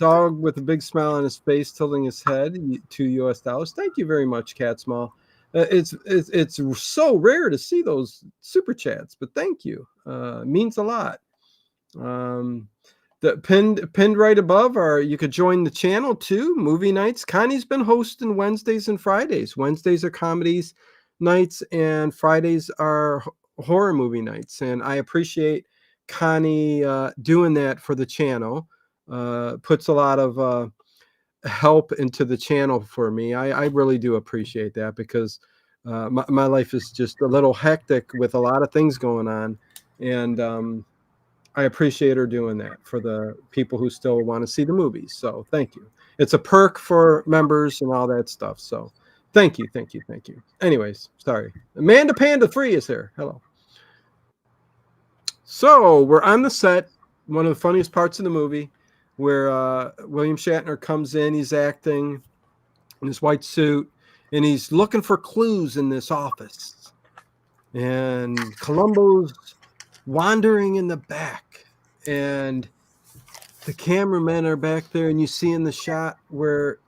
dog with a big smile on his face, tilting his head, $2. Thank you very much, Cat Small. It's so rare to see those super chats, but thank you. Means a lot. The pinned right above you could join the channel too. Movie nights. Connie's been hosting Wednesdays and Fridays. Wednesdays are comedies nights, and Fridays are horror movie nights. And I appreciate Connie doing that for the channel. Puts a lot of help into the channel for me. I really do appreciate that because my life is just a little hectic with a lot of things going on, and I appreciate her doing that for the people who still want to see the movies. So thank you. It's a perk for members and all that stuff. So thank you. Anyways, sorry. Amanda Panda 3 is here. Hello. So we're on the set, one of the funniest parts of the movie, where William Shatner comes in. He's acting in his white suit, and he's looking for clues in this office. And Columbo's wandering in the back, and the cameramen are back there, and you see in the shot where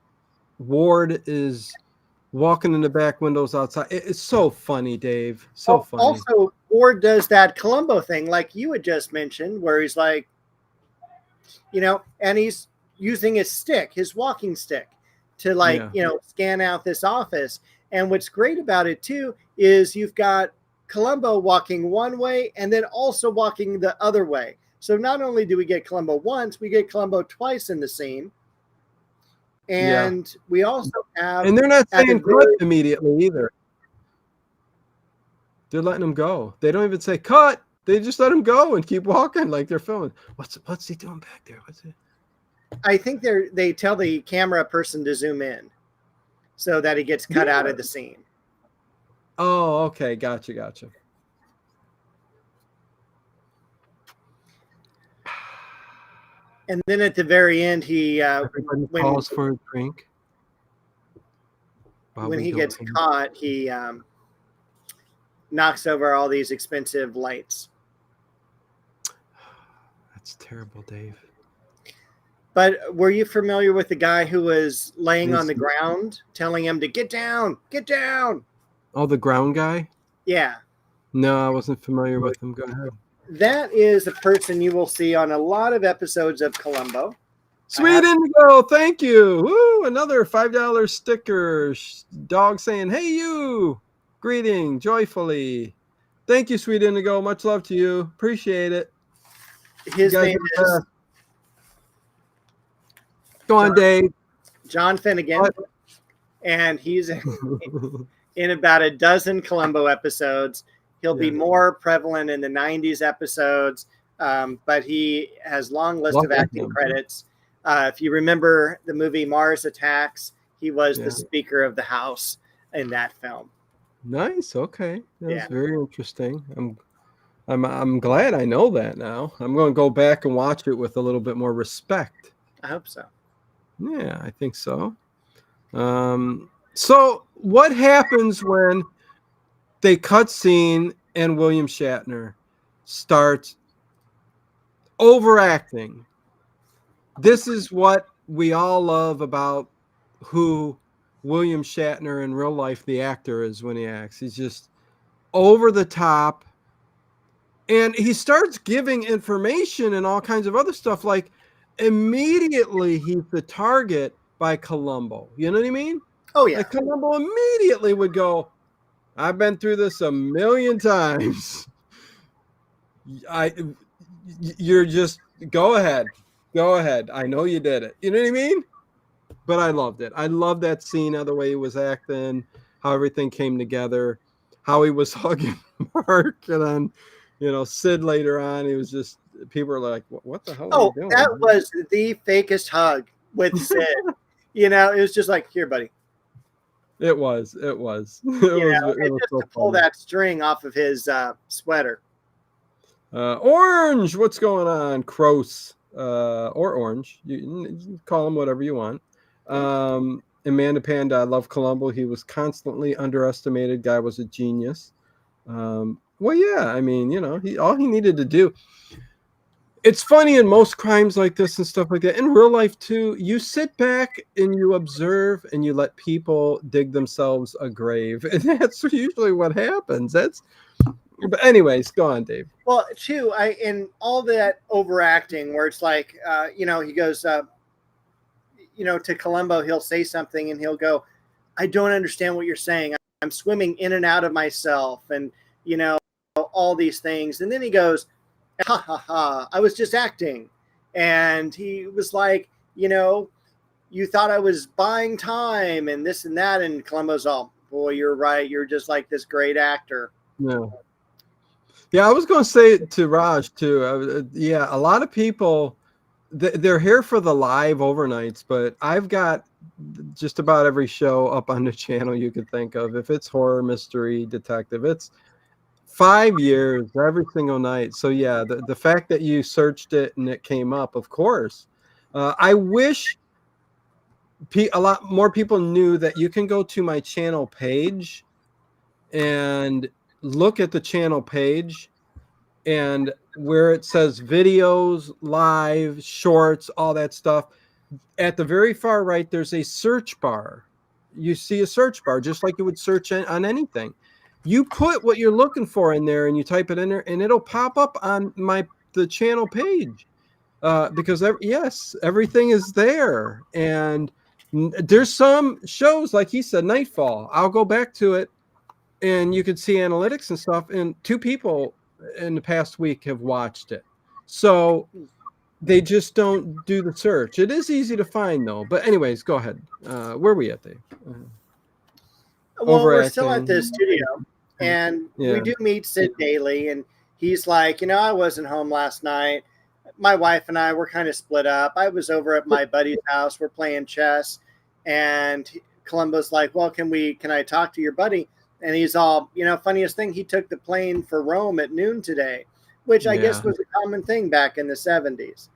Ward is walking in the back windows outside. It's so funny, Dave. So funny. Also, Ward does that Columbo thing, like you had just mentioned, where he's like, and he's using his stick, his walking stick, to scan out this office. And what's great about it too is you've got Columbo walking one way and then also walking the other way. So not only do we get Columbo once, we get Columbo twice in the scene. And we also have... And they're not saying cut immediately either. They're letting him go. They don't even say cut. They just let him go and keep walking like they're filming. What's he doing back there? What's it? I think they tell the camera person to zoom in so that he gets cut out of the scene. Oh, okay. Gotcha. And then at the very end, he calls for a drink. When he gets caught, he knocks over all these expensive lights. That's terrible, Dave. But were you familiar with the guy who was laying on the ground, telling him to get down? Oh, the ground guy? Yeah. No, I wasn't familiar with him. Go ahead. That is a person you will see on a lot of episodes of Columbo. Sweet Indigo, thank you. Woo, another $5 sticker. Dog saying, hey, you. Greeting joyfully. Thank you, Sweet Indigo. Much love to you. Appreciate it. His name is Go on, Dave. John Finnegan. And he's in about a dozen Columbo episodes. He'll be more prevalent in the 90s episodes, but he has long list of acting credits. If you remember the movie Mars Attacks, he was the Speaker of the House in that film. Nice. Okay, that's very interesting. I'm glad I know that now. I'm going to go back and watch it with a little bit more respect. I hope so. Yeah, I think so. So what happens when they cut scene and William Shatner starts overacting? This is what we all love about who William Shatner in real life, the actor, is when he acts. He's just over the top. And he starts giving information and all kinds of other stuff. Like immediately he's the target by Columbo. You know what I mean? Oh, yeah. Like Columbo immediately would go, I've been through this a million times. You're just go ahead. I know you did it. You know what I mean? But I loved it. I loved that scene, how the way he was acting, how everything came together, how he was hugging Mark, and then, Sid later on. He was just, people were like, what the hell are you doing? That was the fakest hug with Sid. It was just like, here, buddy. It was. It was just so to pull that string off of his sweater. Orange, what's going on? Cross, or Orange. You call him whatever you want. Amanda Panda, I love Columbo. He was constantly underestimated. Guy was a genius. Well, yeah, I mean, all he needed to do. It's funny in most crimes like this and stuff like that. In real life, too, you sit back and you observe and you let people dig themselves a grave. And that's usually what happens. But anyways, go on, Dave. Well, too, in all that overacting where it's like, he goes, to Columbo, he'll say something and he'll go, I don't understand what you're saying. I'm swimming in and out of myself and, all these things. And then he goes, ha, ha, ha, I was just acting. And he was like, you thought I was buying time and this and that. And Columbo's all, boy, you're right. You're just like this great actor. Yeah, I was going to say it to Raj, too. A lot of people, they're here for the live overnights, but I've got just about every show up on the channel you could think of. If it's horror, mystery, detective, it's 5 years every single night. So yeah, the fact that you searched it and it came up, of course. I wish a lot more people knew that you can go to my channel page and look at the channel page, and where it says videos, live, shorts, all that stuff, at the very far right, there's a search bar. You see a search bar, just like you would search on anything. You put what you're looking for in there and you type it in there and it'll pop up on the channel page, because everything is there. And there's some shows, like he said, Nightfall. I'll go back to it and you can see analytics and stuff. And 2 people in the past week have watched it. So they just don't do the search. It is easy to find though. But anyways, go ahead. Where are we at, Dave? Well, we're still at the studio, and we do meet Sid daily, and he's like, I wasn't home last night. My wife and I were kind of split up. I was over at my buddy's house. We're playing chess, and Columbo's like, well, can I talk to your buddy? And he's all, funniest thing, he took the plane for Rome at noon today, which I guess was a common thing back in the 70s.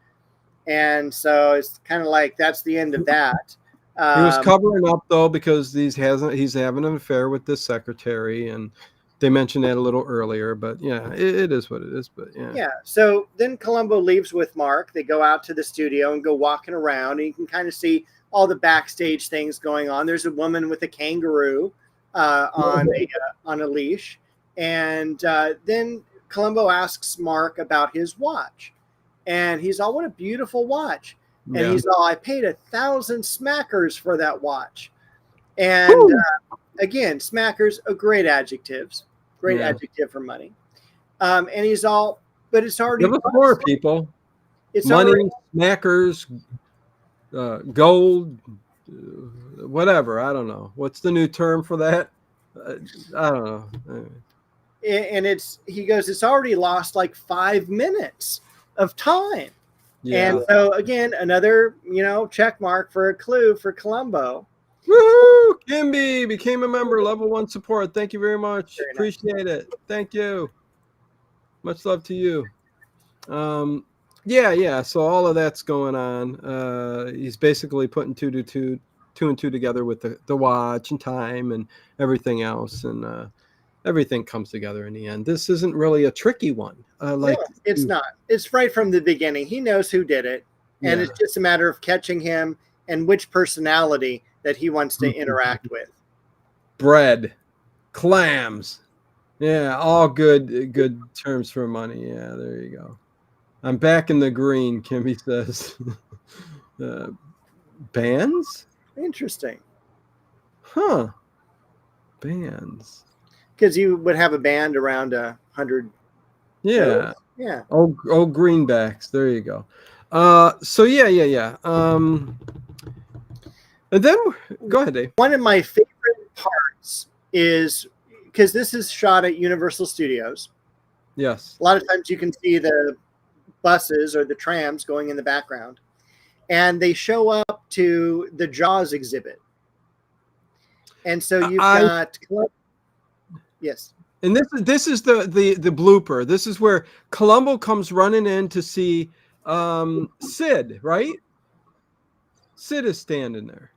And so it's kind of like, that's the end of that. He was covering up though, because he's having an affair with this secretary, and they mentioned that a little earlier. But yeah, it is what it is. But yeah. So then Columbo leaves with Mark. They go out to the studio and go walking around, and you can kind of see all the backstage things going on. There's a woman with a kangaroo on a leash, and then Columbo asks Mark about his watch, and he's all, what a beautiful watch. And Yeah. he's all, I paid 1,000 smackers for that watch. And again, smackers, a great adjectives, great adjective for money. And he's all, but it's already give us more, people. It's money, already, smackers, gold, whatever. I don't know. What's the new term for that? I don't know. and he goes, it's already lost like 5 minutes of time. Yeah. And so again, another, check mark for a clue for Columbo. Woo! Kimby became a member, level 1 support. Thank you very much. Very nice. Appreciate it. Thank you. Much love to you. Yeah. So all of that's going on. He's basically putting two and two together with the watch and time and everything else, and everything comes together in the end. This isn't really a tricky one. No, it's not. It's right from the beginning. He knows who did it, and it's just a matter of catching him and which personality that he wants to interact with. Bread, clams, yeah, all good terms for money. Yeah, there you go. I'm back in the green, Kimmy says. Bands? Interesting. Huh. Bands. Because you would have a band around 100. Yeah. Notes. Yeah. Oh, greenbacks. There you go. So yeah. And then go ahead, Dave. One of my favorite parts is because this is shot at Universal Studios. Yes. A lot of times you can see the buses or the trams going in the background, and they show up to the Jaws exhibit. And so you've got yes. And this is the blooper. This is where Columbo comes running in to see Sid, right? Sid is standing there.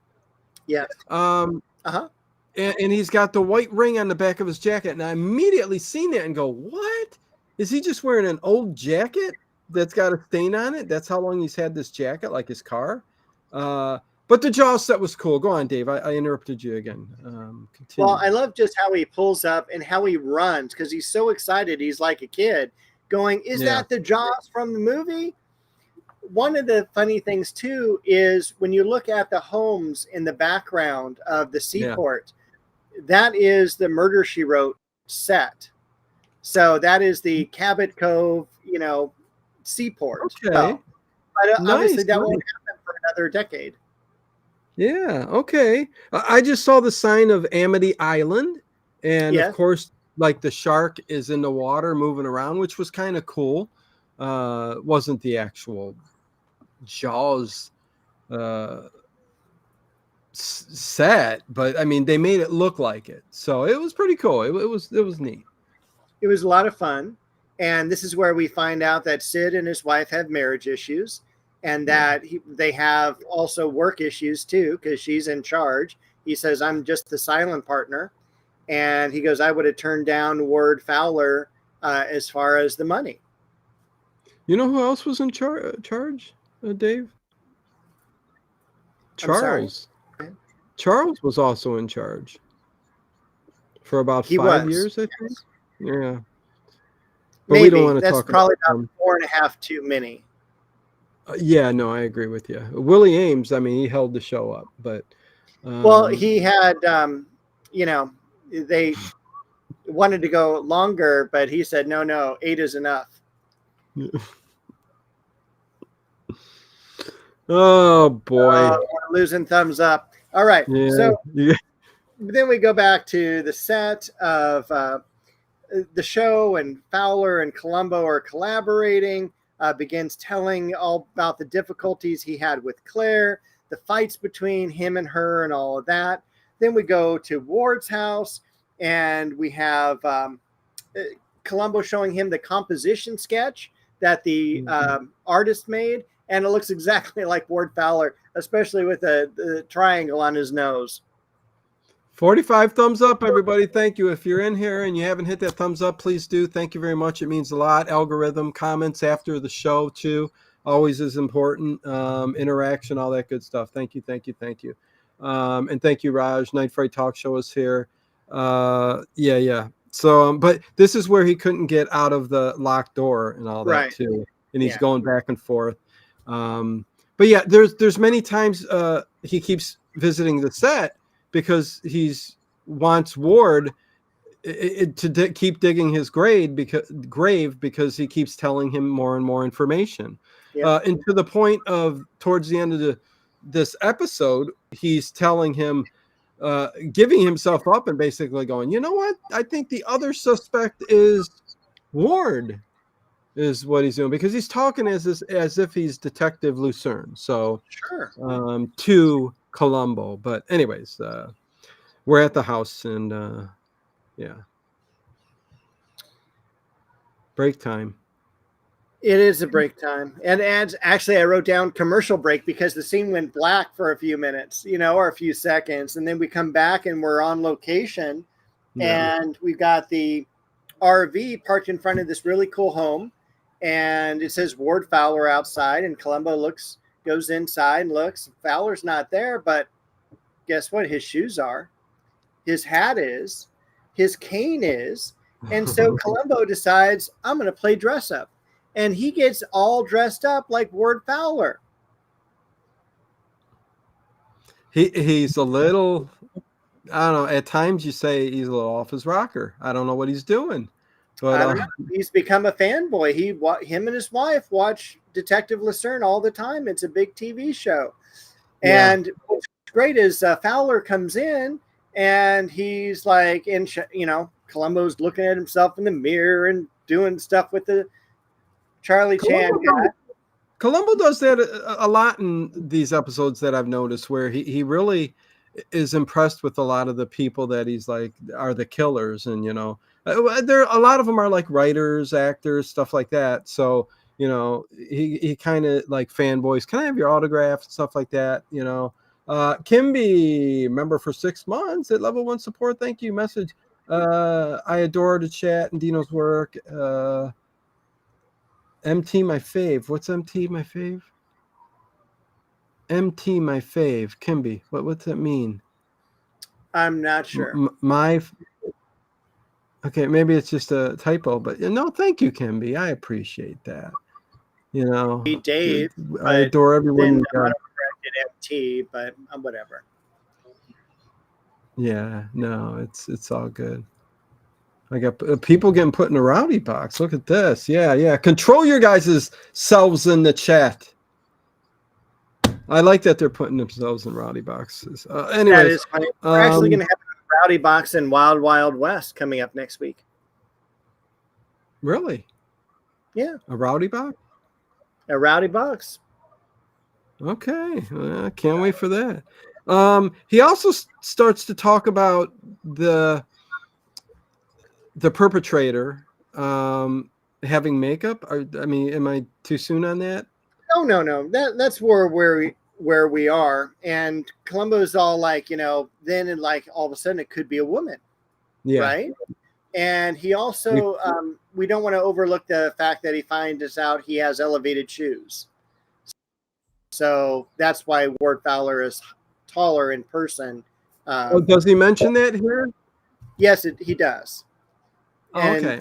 Yeah. And he's got the white ring on the back of his jacket, and I immediately seen it and go, "What? Is he just wearing an old jacket that's got a stain on it? That's how long he's had this jacket, like his car." But the Jaws set was cool. Go on, Dave. I interrupted you again. Continue. Well, I love just how he pulls up and how he runs because he's so excited. He's like a kid going, is that the Jaws from the movie? One of the funny things, too, is when you look at the homes in the background of the seaport, that is the Murder, She Wrote set. So that is the Cabot Cove, seaport. Okay. So, but obviously that nice. won't happen for another decade. Yeah, okay. I just saw the sign of Amity Island, and of course, like the shark is in the water moving around, which was kind of cool. Wasn't the actual Jaws set, but I mean, they made it look like it, so it was pretty cool. It was neat. It was a lot of fun, and this is where we find out that Sid and his wife have marriage issues. And that they have also work issues too, because she's in charge. He says, I'm just the silent partner. And he goes, I would have turned down Ward Fowler as far as the money. You know who else was in charge, Dave? Charles. Charles was also in charge for about 5 years, I think. Yeah. But maybe. We don't want to That's talk probably about 4.5 too many. Yeah, no, I agree with you. Willie Ames, I mean, he held the show up, but well, he had, they wanted to go longer, but he said, no, 8 is enough. Oh boy, we're losing thumbs up. All right, so then we go back to the set of the show, and Fowler and Columbo are collaborating. Begins telling all about the difficulties he had with Claire, the fights between him and her, and all of that. Then we go to Ward's house, and we have Columbo showing him the composition sketch that the artist made, and it looks exactly like Ward Fowler, especially with the triangle on his nose. 45 thumbs up, everybody. Thank you. If you're in here and you haven't hit that thumbs up, please do. Thank you very much. It means a lot. Algorithm comments after the show too always is important. Interaction, all that good stuff. Thank you. And thank you, Raj. Night Fright Talk Show is here. Yeah. So but this is where he couldn't get out of the locked door and all that too, and he's going back and forth. But yeah, there's many times he keeps visiting the set because he's wants Ward to keep digging his grave because he keeps telling him more and more information. Yep. And to the point of towards the end of this episode, he's telling him, giving himself up and basically going, you know what? I think the other suspect is Ward, is what he's doing, because he's talking as if he's Detective Lucerne. So Sure. To Columbo. But anyways, we're at the house and yeah. Break time. It is a break time. And actually I wrote down commercial break because the scene went black for a few minutes, or a few seconds. And then we come back and we're on location and we've got the RV parked in front of this really cool home. And it says Ward Fowler outside, and Columbo goes inside and looks. Fowler's not there, but guess what? His shoes are. His hat is. His cane is. And so Columbo decides, I'm going to play dress up. And he gets all dressed up like Ward Fowler. He's a little, I don't know, at times you say he's a little off his rocker. I don't know what he's doing. But I don't know. He's become a fanboy. Him and his wife watch Detective Lucerne all the time. It's a big TV show. Yeah. And what's great is Fowler comes in and he's like, Columbo's looking at himself in the mirror and doing stuff with the Charlie Chan guy. Columbo does that a lot in these episodes that I've noticed, where he really is impressed with a lot of the people that he's like are the killers. And, there a lot of them are like writers, actors, stuff like that. So, he kind of like fanboys. Can I have your autograph and stuff like that? Kimby, member for 6 months at level 1 support. Thank you. Message. I adore the chat and Dino's work. MT my fave. What's MT my fave? MT my fave. Kimby. What's that mean? I'm not sure. Okay, maybe it's just a typo, but no, thank you, Kimby. I appreciate that. Dave. I adore everyone. MT, but whatever. Yeah, no, it's all good. I got people getting put in a rowdy box. Look at this. Yeah. Control your guys' selves in the chat. I like that they're putting themselves in rowdy boxes. Anyways, that is funny. We're actually going to have a rowdy box in Wild Wild West coming up next week. Really? Yeah. A rowdy box? A rowdy box. Okay. I can't wait for that. He also starts to talk about the perpetrator having makeup. Am I too soon on that? No. That's where we are. And Columbo's all like, then and like all of a sudden it could be a woman. Yeah. Right. And he also, we don't want to overlook the fact that he finds out he has elevated shoes. So that's why Ward Fowler is taller in person. Does he mention that here? Yes, he does. Okay.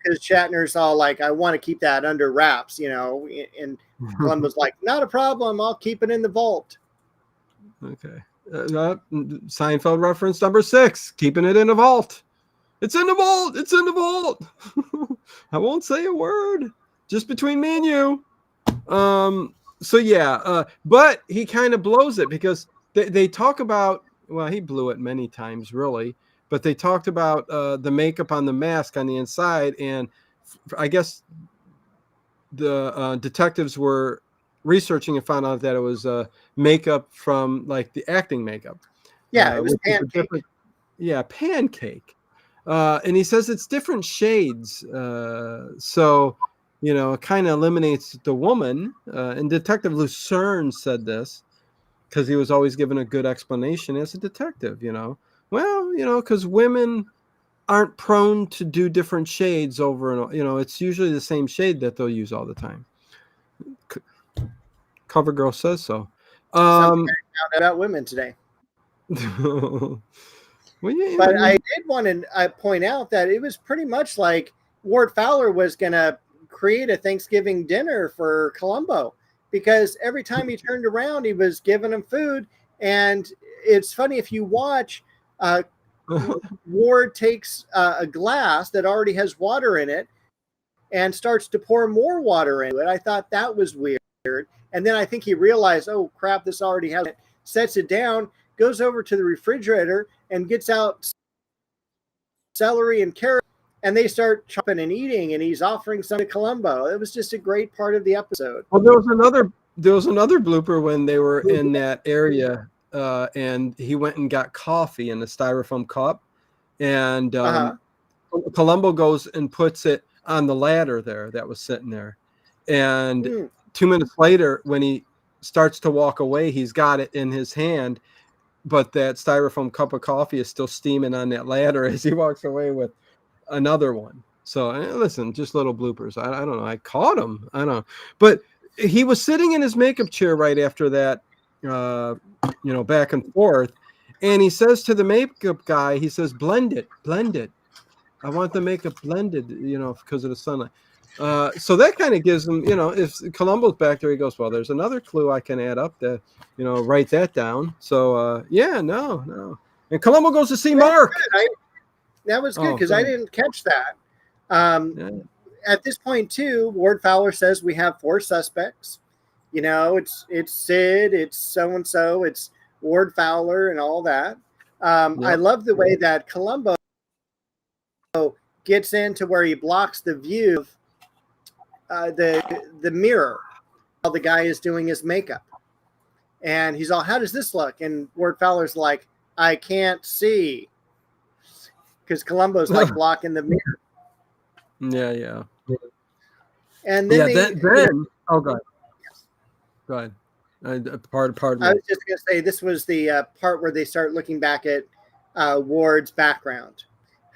Because Shatner's all like, I want to keep that under wraps, and Columbo's like, not a problem. I'll keep it in the vault. Okay. Seinfeld reference number 6, keeping it in the vault. It's in the vault. It's in the vault. I won't say a word, just between me and you. So yeah, but he kind of blows it because they talk about, well, he blew it many times really, but they talked about the makeup on the mask on the inside. And I guess the detectives were researching and found out that it was makeup from like the acting makeup. Yeah, it was Pancake. Yeah, Pancake. And he says it's different shades. So, it kind of eliminates the woman. And Detective Lucerne said this because he was always given a good explanation as a detective, Well, because women aren't prone to do different shades over and, it's usually the same shade that they'll use all the time. Cover girl says so. Something I found about women today. Well, yeah, but I did want to point out that it was pretty much like Ward Fowler was going to create a Thanksgiving dinner for Columbo. because every time he turned around, he was giving him food. And it's funny, if you watch, Ward takes a glass that already has water in it and starts to pour more water into it. I thought that was weird. And then I think he realized, oh crap, this already has it. Sets it down, goes over to the refrigerator and gets out celery and carrot, and they start chopping and eating, and he's offering some to Columbo. It was just a great part of the episode. Well, there was another blooper when they were in that area, and he went and got coffee in a styrofoam cup, and Columbo goes and puts it on the ladder there that was sitting there, and 2 minutes later, when he starts to walk away, he's got it in his hand, but that styrofoam cup of coffee is still steaming on that ladder as he walks away with another one. So listen, just little bloopers. I don't know. I caught him. I don't know. But he was sitting in his makeup chair right after that, back and forth. And he says to the makeup guy, he says, blend it. I want the makeup blended, because of the sunlight. So that kind of gives him, if Columbo's back there, he goes, well, there's another clue I can add up that, write that down. So, no. And Columbo goes to see Mark. That was good because I didn't catch that. At this point, too, Ward Fowler says we have 4 suspects. It's Sid, it's so-and-so, it's Ward Fowler and all that. I love the way that Columbo gets into where he blocks the view of the mirror while the guy is doing his makeup. And he's all, how does this look? And Ward Fowler's like, I can't see. Because Columbo's like blocking the mirror. Yeah. And then oh, go ahead. Pardon me. I was just going to say, this was the part where they start looking back at Ward's background.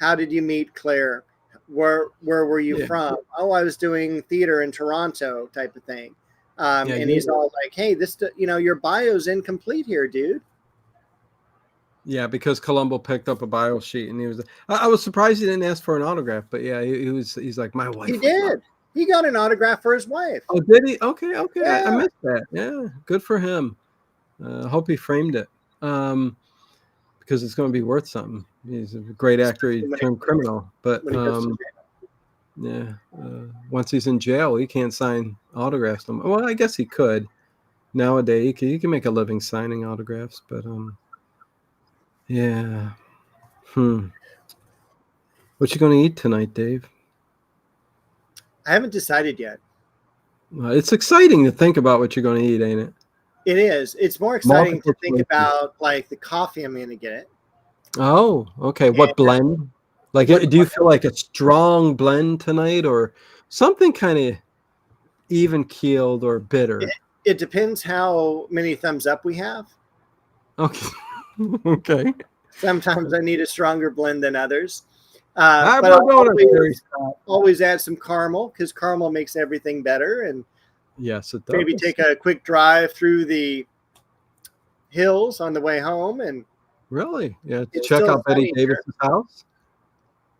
How did you meet Claire? Where were you from? Oh, I was doing theater in Toronto, type of thing. And he's all like, hey, this, your bio's incomplete here, dude. Yeah, because Columbo picked up a bio sheet, and he was. I was surprised he didn't ask for an autograph, but yeah, he's like, my wife. He did. He got an autograph for his wife. Oh, did he? Okay. Yeah. I missed that. Yeah, good for him. I hope he framed it, because it's going to be worth something. He's a great actor. He turned criminal, but once he's in jail, he can't sign autographs. Well, I guess he could. Nowadays, he can make a living signing autographs, but yeah. What you going to eat tonight, Dave? I haven't decided yet. It's exciting to think about what you're going to eat, ain't it? It is. It's more exciting to think about like the coffee I'm going to get. Oh, okay. What blend? Like, do you feel like a strong blend tonight, or something kind of even keeled or bitter? It depends how many thumbs up we have. Okay. Okay. Sometimes I need a stronger blend than others. But I'll always add some caramel, because caramel makes everything better. And yes, it does. Maybe take a quick drive through the hills on the way home. And really, check out Betty Davis's house.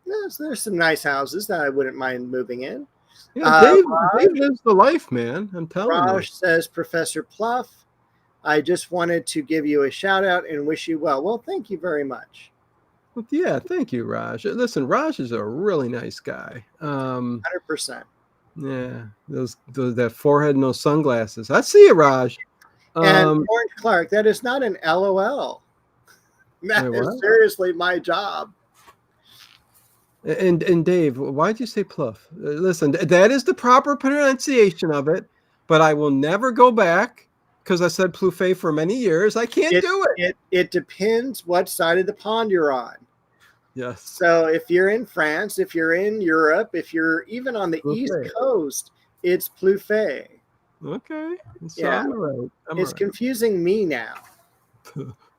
Yes, there's some nice houses that I wouldn't mind moving in. Yeah, Dave lives the life, man. I'm telling you. Raj says, Professor Pluff, I just wanted to give you a shout out and wish you well. Well, thank you very much. Yeah, thank you, Raj. Listen, Raj is a really nice guy. 100%. Yeah, that forehead and those sunglasses. I see it, Raj. And Orange Clark, that is not an LOL. That is seriously my job. And Dave, why'd you say Pluff? Listen, that is the proper pronunciation of it, but I will never go back, because I said Plouffe for many years. I can't do it. It depends what side of the pond you're on. Yes. So if you're in France, if you're in Europe, if you're even on the East Coast, it's Plouffe. Okay. Yeah. Right. It's confusing me now.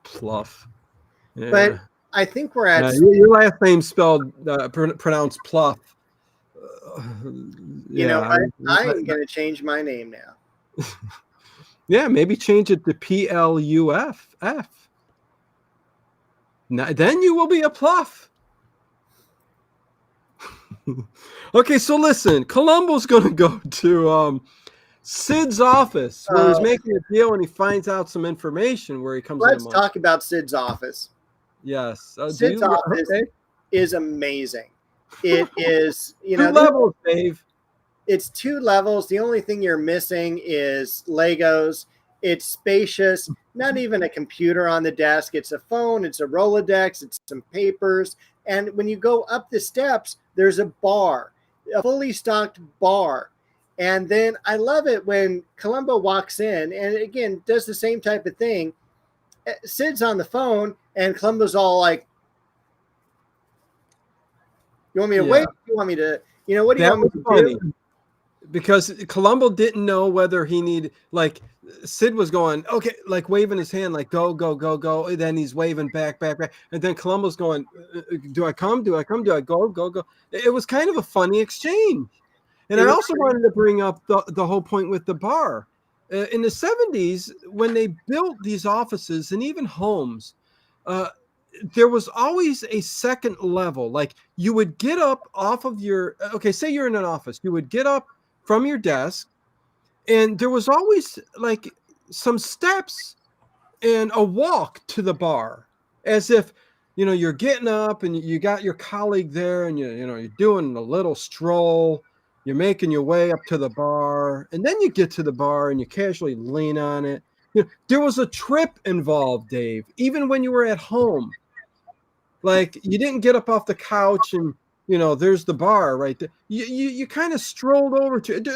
Pluff. Yeah. But I think we're at your last name spelled pronounced Pluff. You know what? I'm going to change my name now. Yeah, maybe change it to Pluff. Now, then you will be a Pluff. Okay, so listen, Columbo's going to go to Sid's office, where he's making a deal and he finds out some information where he comes in. Let's talk about Sid's office. Yes. Sid's office is amazing. It is, two levels, Dave. It's 2 levels. The only thing you're missing is Legos. It's spacious, not even a computer on the desk. It's a phone, it's a Rolodex, it's some papers. And when you go up the steps, there's a bar, a fully stocked bar. And then I love it when Columbo walks in and again does the same type of thing. Sid's on the phone and Columbo's all like, "You want me to wait? You want me to, what do you want me to do?" Because Columbo didn't know whether he needed, like, Sid was going, okay, like waving his hand, like, go, go, go, go. And then he's waving back. And then Columbo's going, do I come? Do I come? Do I go, go, go? It was kind of a funny exchange. And I also wanted to bring up the whole point with the bar. In the 70s, when they built these offices and even homes, there was always a second level. Like you would get up off of your, say you're in an office, you would get up from your desk and there was always like some steps and a walk to the bar as if, you're getting up and you got your colleague there and you're doing a little stroll, you're making your way up to the bar and then you get to the bar and you casually lean on it. There was a trip involved, Dave, even when you were at home. Like you didn't get up off the couch and there's the bar right there. You kind of strolled over to it.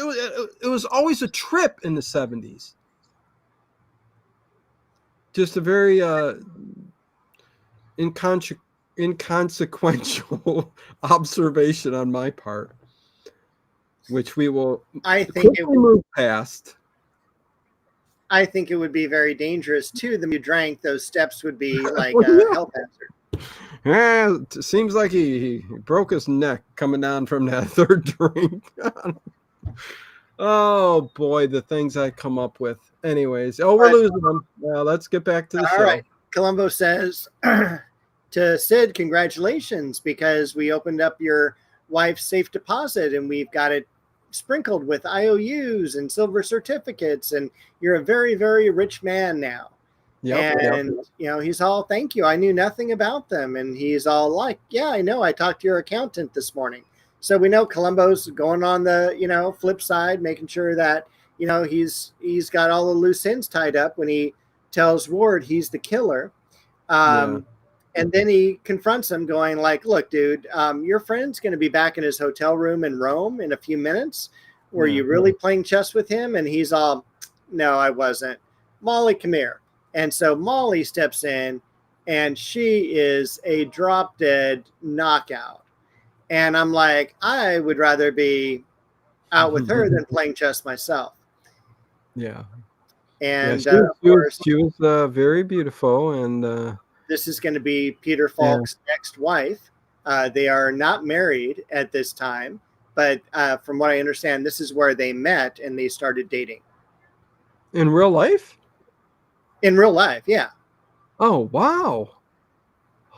It was always a trip in the 70s. Just a very inconsequential observation on my part, which we will move past. I think it would be very dangerous too. The more you drank, those steps would be like a health hazard. Yeah, it seems like he broke his neck coming down from that third drink. Oh boy, the things I come up with. Anyways, we're losing them. Well, let's get back to the show. All right. Columbo says to Sid, "Congratulations, because we opened up your wife's safe deposit and we've got it sprinkled with IOUs and silver certificates, and you're a very, very rich man now." And he's all, "Thank you. I knew nothing about them." And he's all like, "Yeah, I know. I talked to your accountant this morning." So we know Columbo's going on the, flip side, making sure that, he's got all the loose ends tied up when he tells Ward he's the killer. And then he confronts him going like, "Look, dude, your friend's going to be back in his hotel room in Rome in a few minutes. Were you really playing chess with him?" And he's all, "No, I wasn't. Molly, come here." And so Molly steps in and she is a drop dead knockout. And I'm like, I would rather be out with her than playing chess myself. Yeah. And she was very beautiful. And this is going to be Peter Falk's next wife. They are not married at this time, but from what I understand, this is where they met and they started dating. In real life? In real life, yeah. Oh, wow.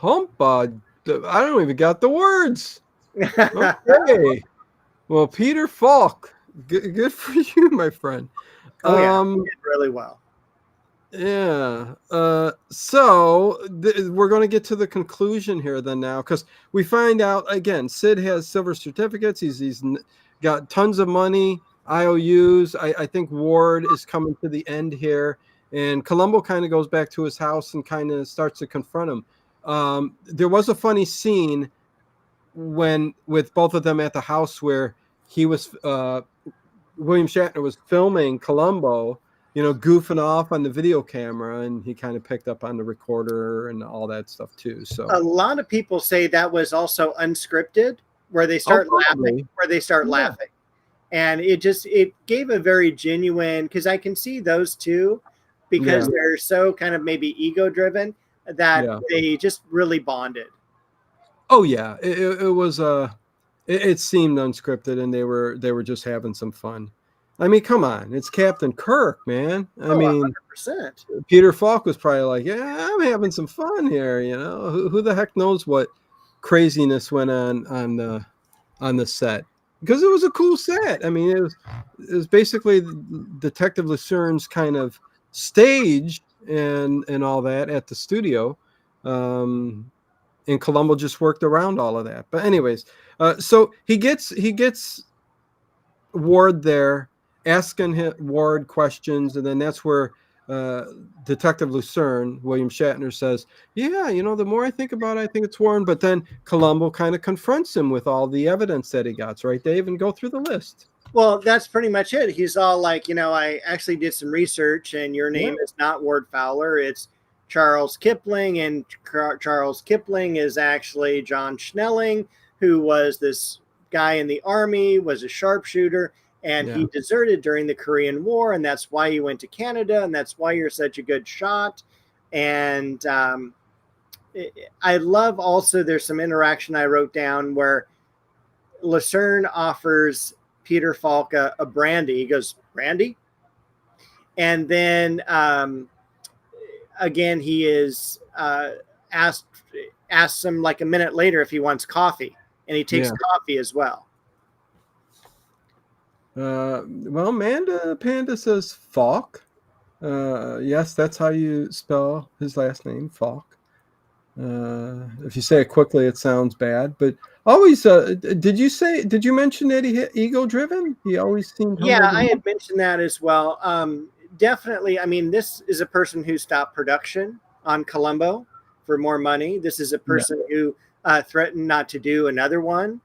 I don't even got the words. Okay. Well, Peter Falk, good for you, my friend. He did really well. Yeah. So we're going to get to the conclusion here then now, because we find out, again, Sid has silver certificates. He's got tons of money, IOUs. I think Ward is coming to the end here. And Columbo kind of goes back to his house and kind of starts to confront him. There was a funny scene with both of them at the house where he was William Shatner was filming Columbo, goofing off on the video camera, and he kind of picked up on the recorder and all that stuff too. So a lot of people say that was also unscripted, where they start laughing, and it gave a very genuine, because I can see those two. Because they're so kind of maybe ego driven that they just really bonded. Oh yeah, it was it seemed unscripted, and they were just having some fun. I mean, come on, it's Captain Kirk, man. I mean, 100%. Peter Falk was probably like, "Yeah, I'm having some fun here." Who the heck knows what craziness went on the set? because it was a cool set. I mean, it was basically Detective Lucerne's kind of stage and all that at the studio. And Columbo just worked around all of that. But anyways, so he gets Ward there asking Ward questions, and then that's where Detective Lucerne, William Shatner, says, yeah, the more I think about it, I think it's Warren. But then Columbo kind of confronts him with all the evidence that he got, right, Dave? And go through the list. Well, that's pretty much it. He's all like, I actually did some research, and your name is not Ward Fowler. It's Charles Kipling, and Charles Kipling is actually John Schnelling, who was this guy in the army, was a sharpshooter, and he deserted during the Korean War, and that's why he went to Canada, and that's why you're such a good shot. And I love also, there's some interaction I wrote down where Lucerne offers Peter Falk a brandy. He goes, brandy? And then again, he is asks him like a minute later if he wants coffee, and he takes coffee as well. Well, Amanda Panda says Falk. Yes, that's how you spell his last name, Falk. If you say it quickly, it sounds bad, but always. Did you mention that he ego driven? He always seemed. Yeah, I had mentioned that as well. Definitely. I mean, this is a person who stopped production on Columbo for more money. This is a person who threatened not to do another one.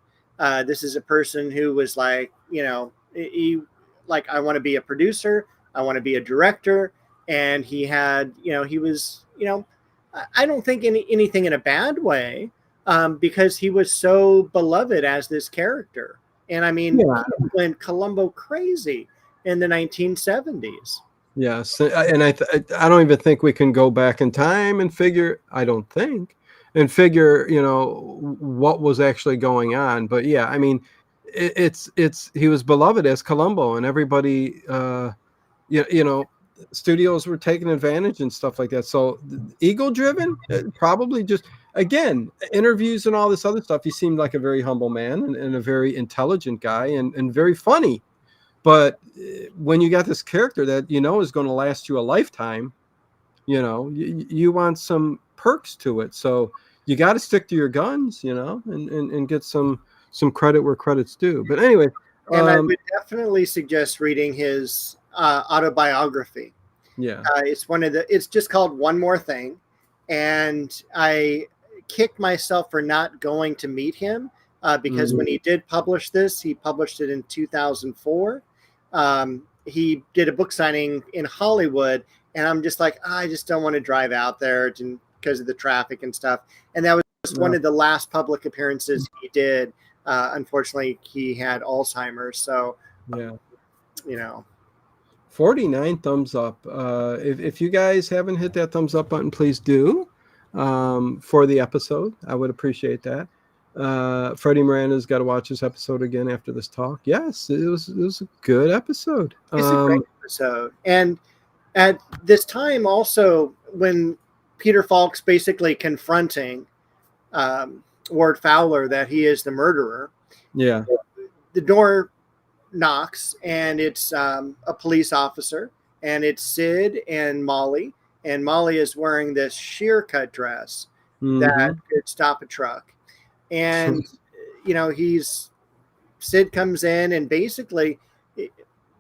This is a person who was like, I want to be a producer. I want to be a director. And he had, he was, I don't think anything in a bad way, because he was so beloved as this character. And I mean, he went Columbo crazy in the 1970s. Yes, and I don't even think we can go back in time and figure. I don't think and figure what was actually going on. But yeah, I mean, it's he was beloved as Columbo, and everybody, studios were taking advantage and stuff like that. So ego driven, probably just again interviews and all this other stuff. He seemed like a very humble man and a very intelligent guy and very funny. But when you got this character that is going to last you a lifetime, you want some perks to it. So you got to stick to your guns, and get some credit where credit's due. But anyway, and I would definitely suggest reading his autobiography. Yeah, it's just called One More Thing, and I kicked myself for not going to meet him because when he did publish this, he published it in 2004. He did a book signing in Hollywood, and I'm just like, I just don't want to drive out there because of the traffic and stuff. And that was one of the last public appearances he did. Unfortunately, he had Alzheimer's. So, 49 thumbs up. If you guys haven't hit that thumbs up button, please do for the episode. I would appreciate that. Freddie Miranda's got to watch this episode again after this talk. Yes, it was a good episode. It's a great episode. And at this time also, when Peter Falk's basically confronting Ward Fowler that he is the murderer, the door knocks, and it's a police officer, and it's Sid and Molly is wearing this sheer cut dress that could stop a truck. And Sid comes in, and basically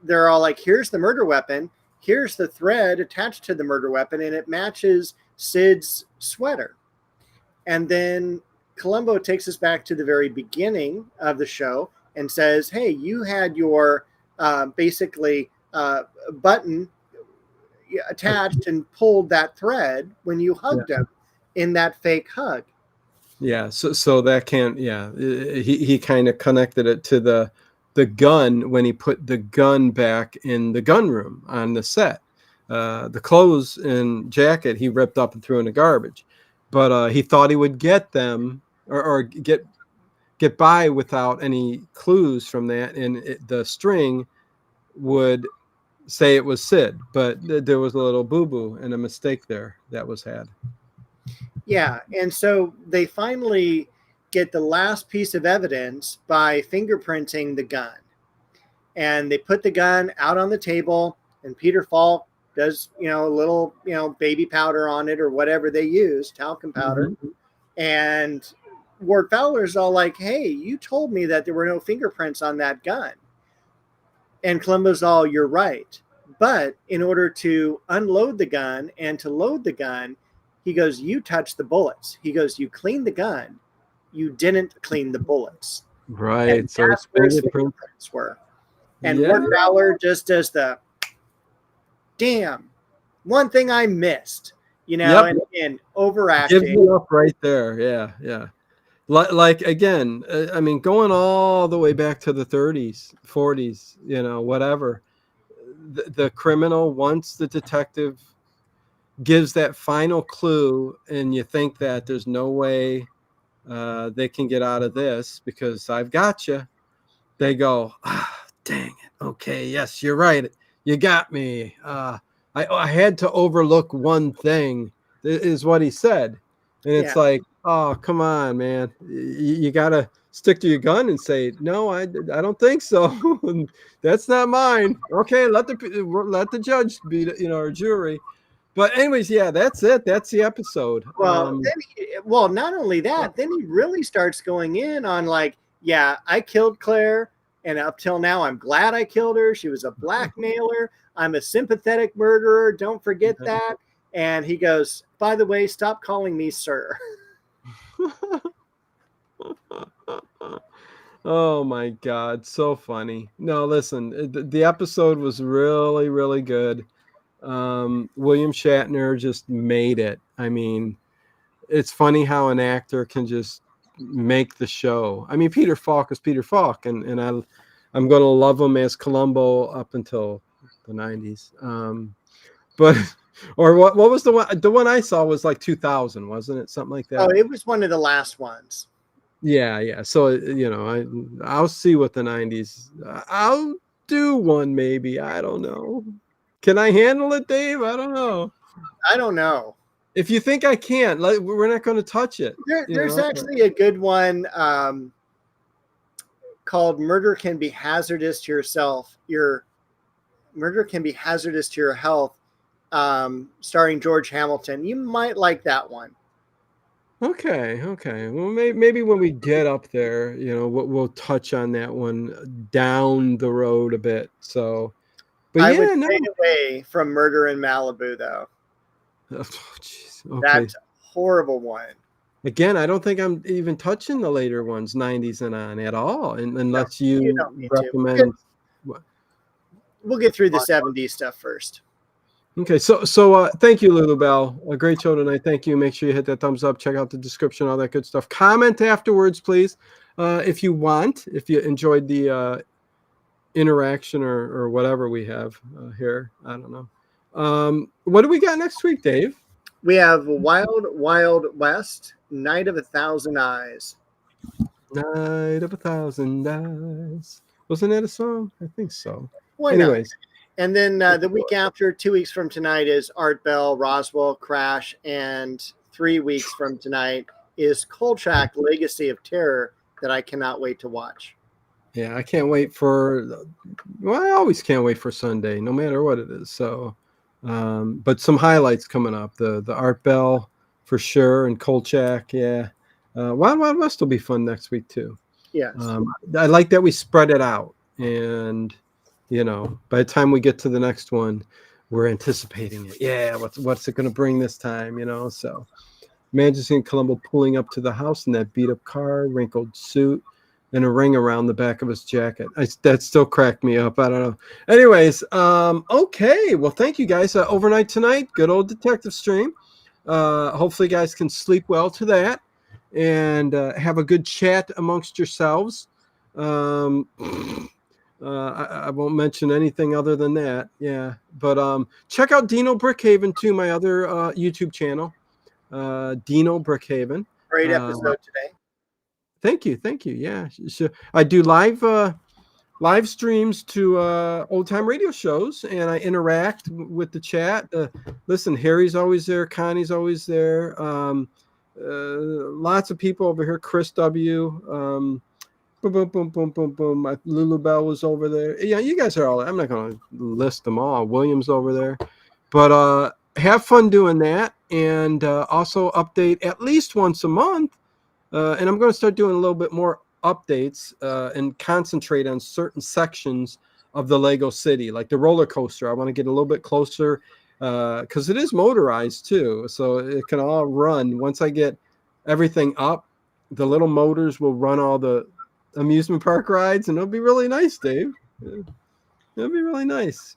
they're all like, here's the murder weapon, here's the thread attached to the murder weapon, and it matches Sid's sweater. And then Columbo takes us back to the very beginning of the show and says, hey, you had your button attached and pulled that thread when you hugged him in that fake hug. Yeah, so that can't. Yeah, he kind of connected it to the gun when he put the gun back in the gun room on the set. The clothes and jacket he ripped up and threw in the garbage, but he thought he would get them or get by without any clues from that, and the string would say it was Sid, but there was a little boo-boo and a mistake there that was had. Yeah, and so they finally get the last piece of evidence by fingerprinting the gun. And they put the gun out on the table, and Peter Falk does, a little, baby powder on it or whatever they use, talcum powder. Mm-hmm. And Ward Fowler's all like, hey, you told me that there were no fingerprints on that gun. And Columbo's all, you're right. But in order to unload the gun and to load the gun, he goes, you touched the bullets. He goes, you cleaned the gun. You didn't clean the bullets. Right. And So that's where the fingerprints were. And Ward Fowler just does the, damn, one thing I missed, and overacting. Gives you up right there. Yeah, yeah. Like again, I mean, going all the way back to the 30s, 40s, whatever. The criminal, once the detective gives that final clue, and you think that there's no way they can get out of this because I've got you. They go, dang it. Okay, yes, you're right. You got me. I had to overlook one thing, is what he said. And it's like, oh, come on, man. You got to stick to your gun and say, no, I don't think so. That's not mine. Okay, let the judge be, our jury. But anyways, yeah, that's it. That's the episode. Well, not only that, then he really starts going in on like, yeah, I killed Claire. And up till now, I'm glad I killed her. She was a blackmailer. I'm a sympathetic murderer. Don't forget that. And he goes, by the way, stop calling me sir. Oh, my God. So funny. No, listen, the episode was really, really good. William Shatner just made it. I mean, it's funny how an actor can just make the show. I mean, Peter Falk is Peter Falk, and I'm going to love him as Columbo up until the 90s. But or what was the one? The one I saw was like 2000, wasn't it? Something like that. Oh, it was one of the last ones. Yeah. So I'll see what the 90s. I'll do one maybe. I don't know. Can I handle it, Dave? I don't know. If you think I can't, we're not going to touch it. There's actually a good one called "Murder Can Be Hazardous to Yourself." Murder Can Be Hazardous to Your Health, starring George Hamilton. You might like that one. Okay. Well, maybe when we get up there, we'll touch on that one down the road a bit. So, but I would stay away from Murder in Malibu, though. Oh, geez. Okay. That's a horrible one. Again, I don't think I'm even touching the later ones, 90s and on at all, unless you recommend. We'll get through the 70s stuff first. Okay, so thank you, Lulu Bell. A great show tonight. Thank you. Make sure you hit that thumbs up. Check out the description, all that good stuff. Comment afterwards, please, if you want. If you enjoyed the interaction or whatever we have here, I don't know. What do we got next week, Dave? We have Wild Wild West, Night of a Thousand Eyes. Night of a Thousand Eyes. Wasn't that a song? I think so. Why Anyways. Not? And then the week after, 2 weeks from tonight, is Art Bell, Roswell, Crash. And 3 weeks from tonight is Kolchak, Legacy of Terror, that I cannot wait to watch. Yeah, I can't wait I always can't wait for Sunday, no matter what it is. So, but some highlights coming up. The Art Bell for sure, and Kolchak, yeah. Wild Wild West will be fun next week too. Yes. I like that we spread it out, and by the time we get to the next one, we're anticipating it. Yeah, what's it going to bring this time? So imagine seeing Columbo pulling up to the house in that beat up car, wrinkled suit, and a ring around the back of his jacket. That still cracked me up. I don't know. Anyways, okay. Well, thank you guys. Overnight tonight, good old detective stream. Hopefully you guys can sleep well to that and have a good chat amongst yourselves. I won't mention anything other than that. Yeah. But check out Dino Brookhaven too, my other YouTube channel. Dino Brookhaven. Great episode today. Thank you. Yeah. So I do live streams to old time radio shows, and I interact with the chat. Listen, Harry's always there. Connie's always there. Lots of people over here. Chris W. Boom, boom, boom, boom, boom, boom. Lulu Bell was over there. Yeah, you guys are all. I'm not going to list them all. Williams over there, but have fun doing that, and also update at least once a month. And I'm going to start doing a little bit more updates and concentrate on certain sections of the Lego City, like the roller coaster. I want to get a little bit closer because it is motorized too, so it can all run. Once I get everything up, the little motors will run all the amusement park rides, and it'll be really nice, Dave. Yeah, it'll be really nice.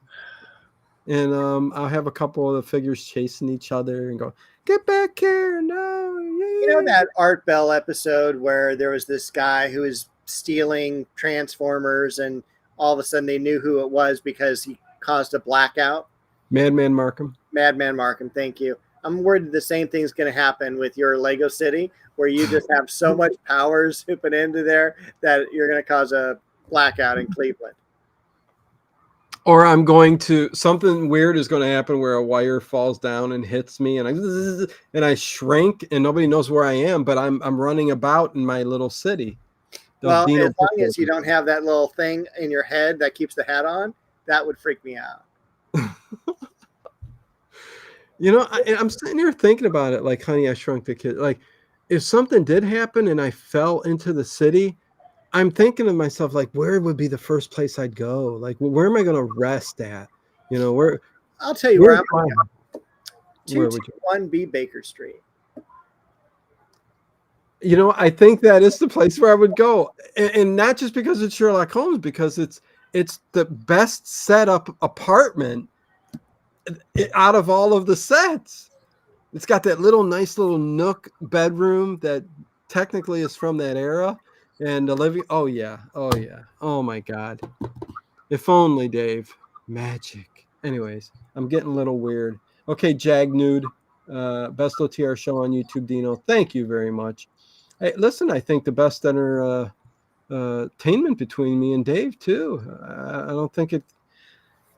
And I'll have a couple of the figures chasing each other and go, "Get back here!" No, You know that Art Bell episode where there was this guy who was stealing Transformers, and all of a sudden they knew who it was because he caused a blackout? Madman Markham. Madman Markham, thank you. I'm worried the same thing's going to happen with your Lego City, where you just have so much power zipping into there that you're going to cause a blackout in Cleveland. Or I'm going to, something weird is going to happen where a wire falls down and hits me, and I shrink, and nobody knows where I am, but I'm running about in my little city. Well, Dino, as long as you don't have that little thing in your head that keeps the hat on, that would freak me out. You know, I'm sitting here thinking about it, like Honey, I Shrunk the Kid. Like, if something did happen and I fell into the city, I'm thinking to myself, like, where would be the first place I'd go? Like, where am I going to rest at? You know, where? I'll tell you where I'm going to go. 221B Baker Street. You know, I think that is the place where I would go, and not just because it's Sherlock Holmes, because it's the best set up apartment out of all of the sets. It's got that nice little nook bedroom that technically is from that era. And Olivia, oh yeah, oh my God. If only, Dave. Magic. Anyways, I'm getting a little weird. Okay, Jag Nude, best OTR show on YouTube, Dino. Thank you very much. Hey, listen, I think the best entertainment between me and Dave too.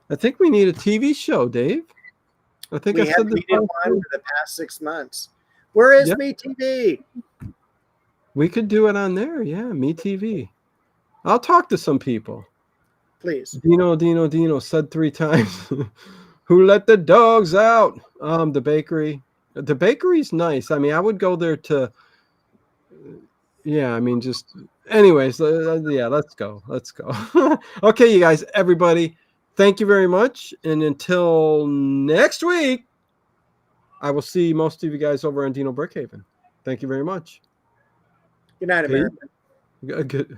I think we need a TV show, Dave. I think we have needed one for the past 6 months. Where is Me TV? We could do it on there. Yeah, Me TV. I'll talk to some people. Please. Dino said 3 times. Who let the dogs out? The bakery. The bakery's nice. I mean, I would go there to. Yeah, I mean, just. Anyways, yeah, let's go. Okay, you guys, everybody. Thank you very much. And until next week, I will see most of you guys over on Dino Brickhaven. Thank you very much. Good night, America. Good.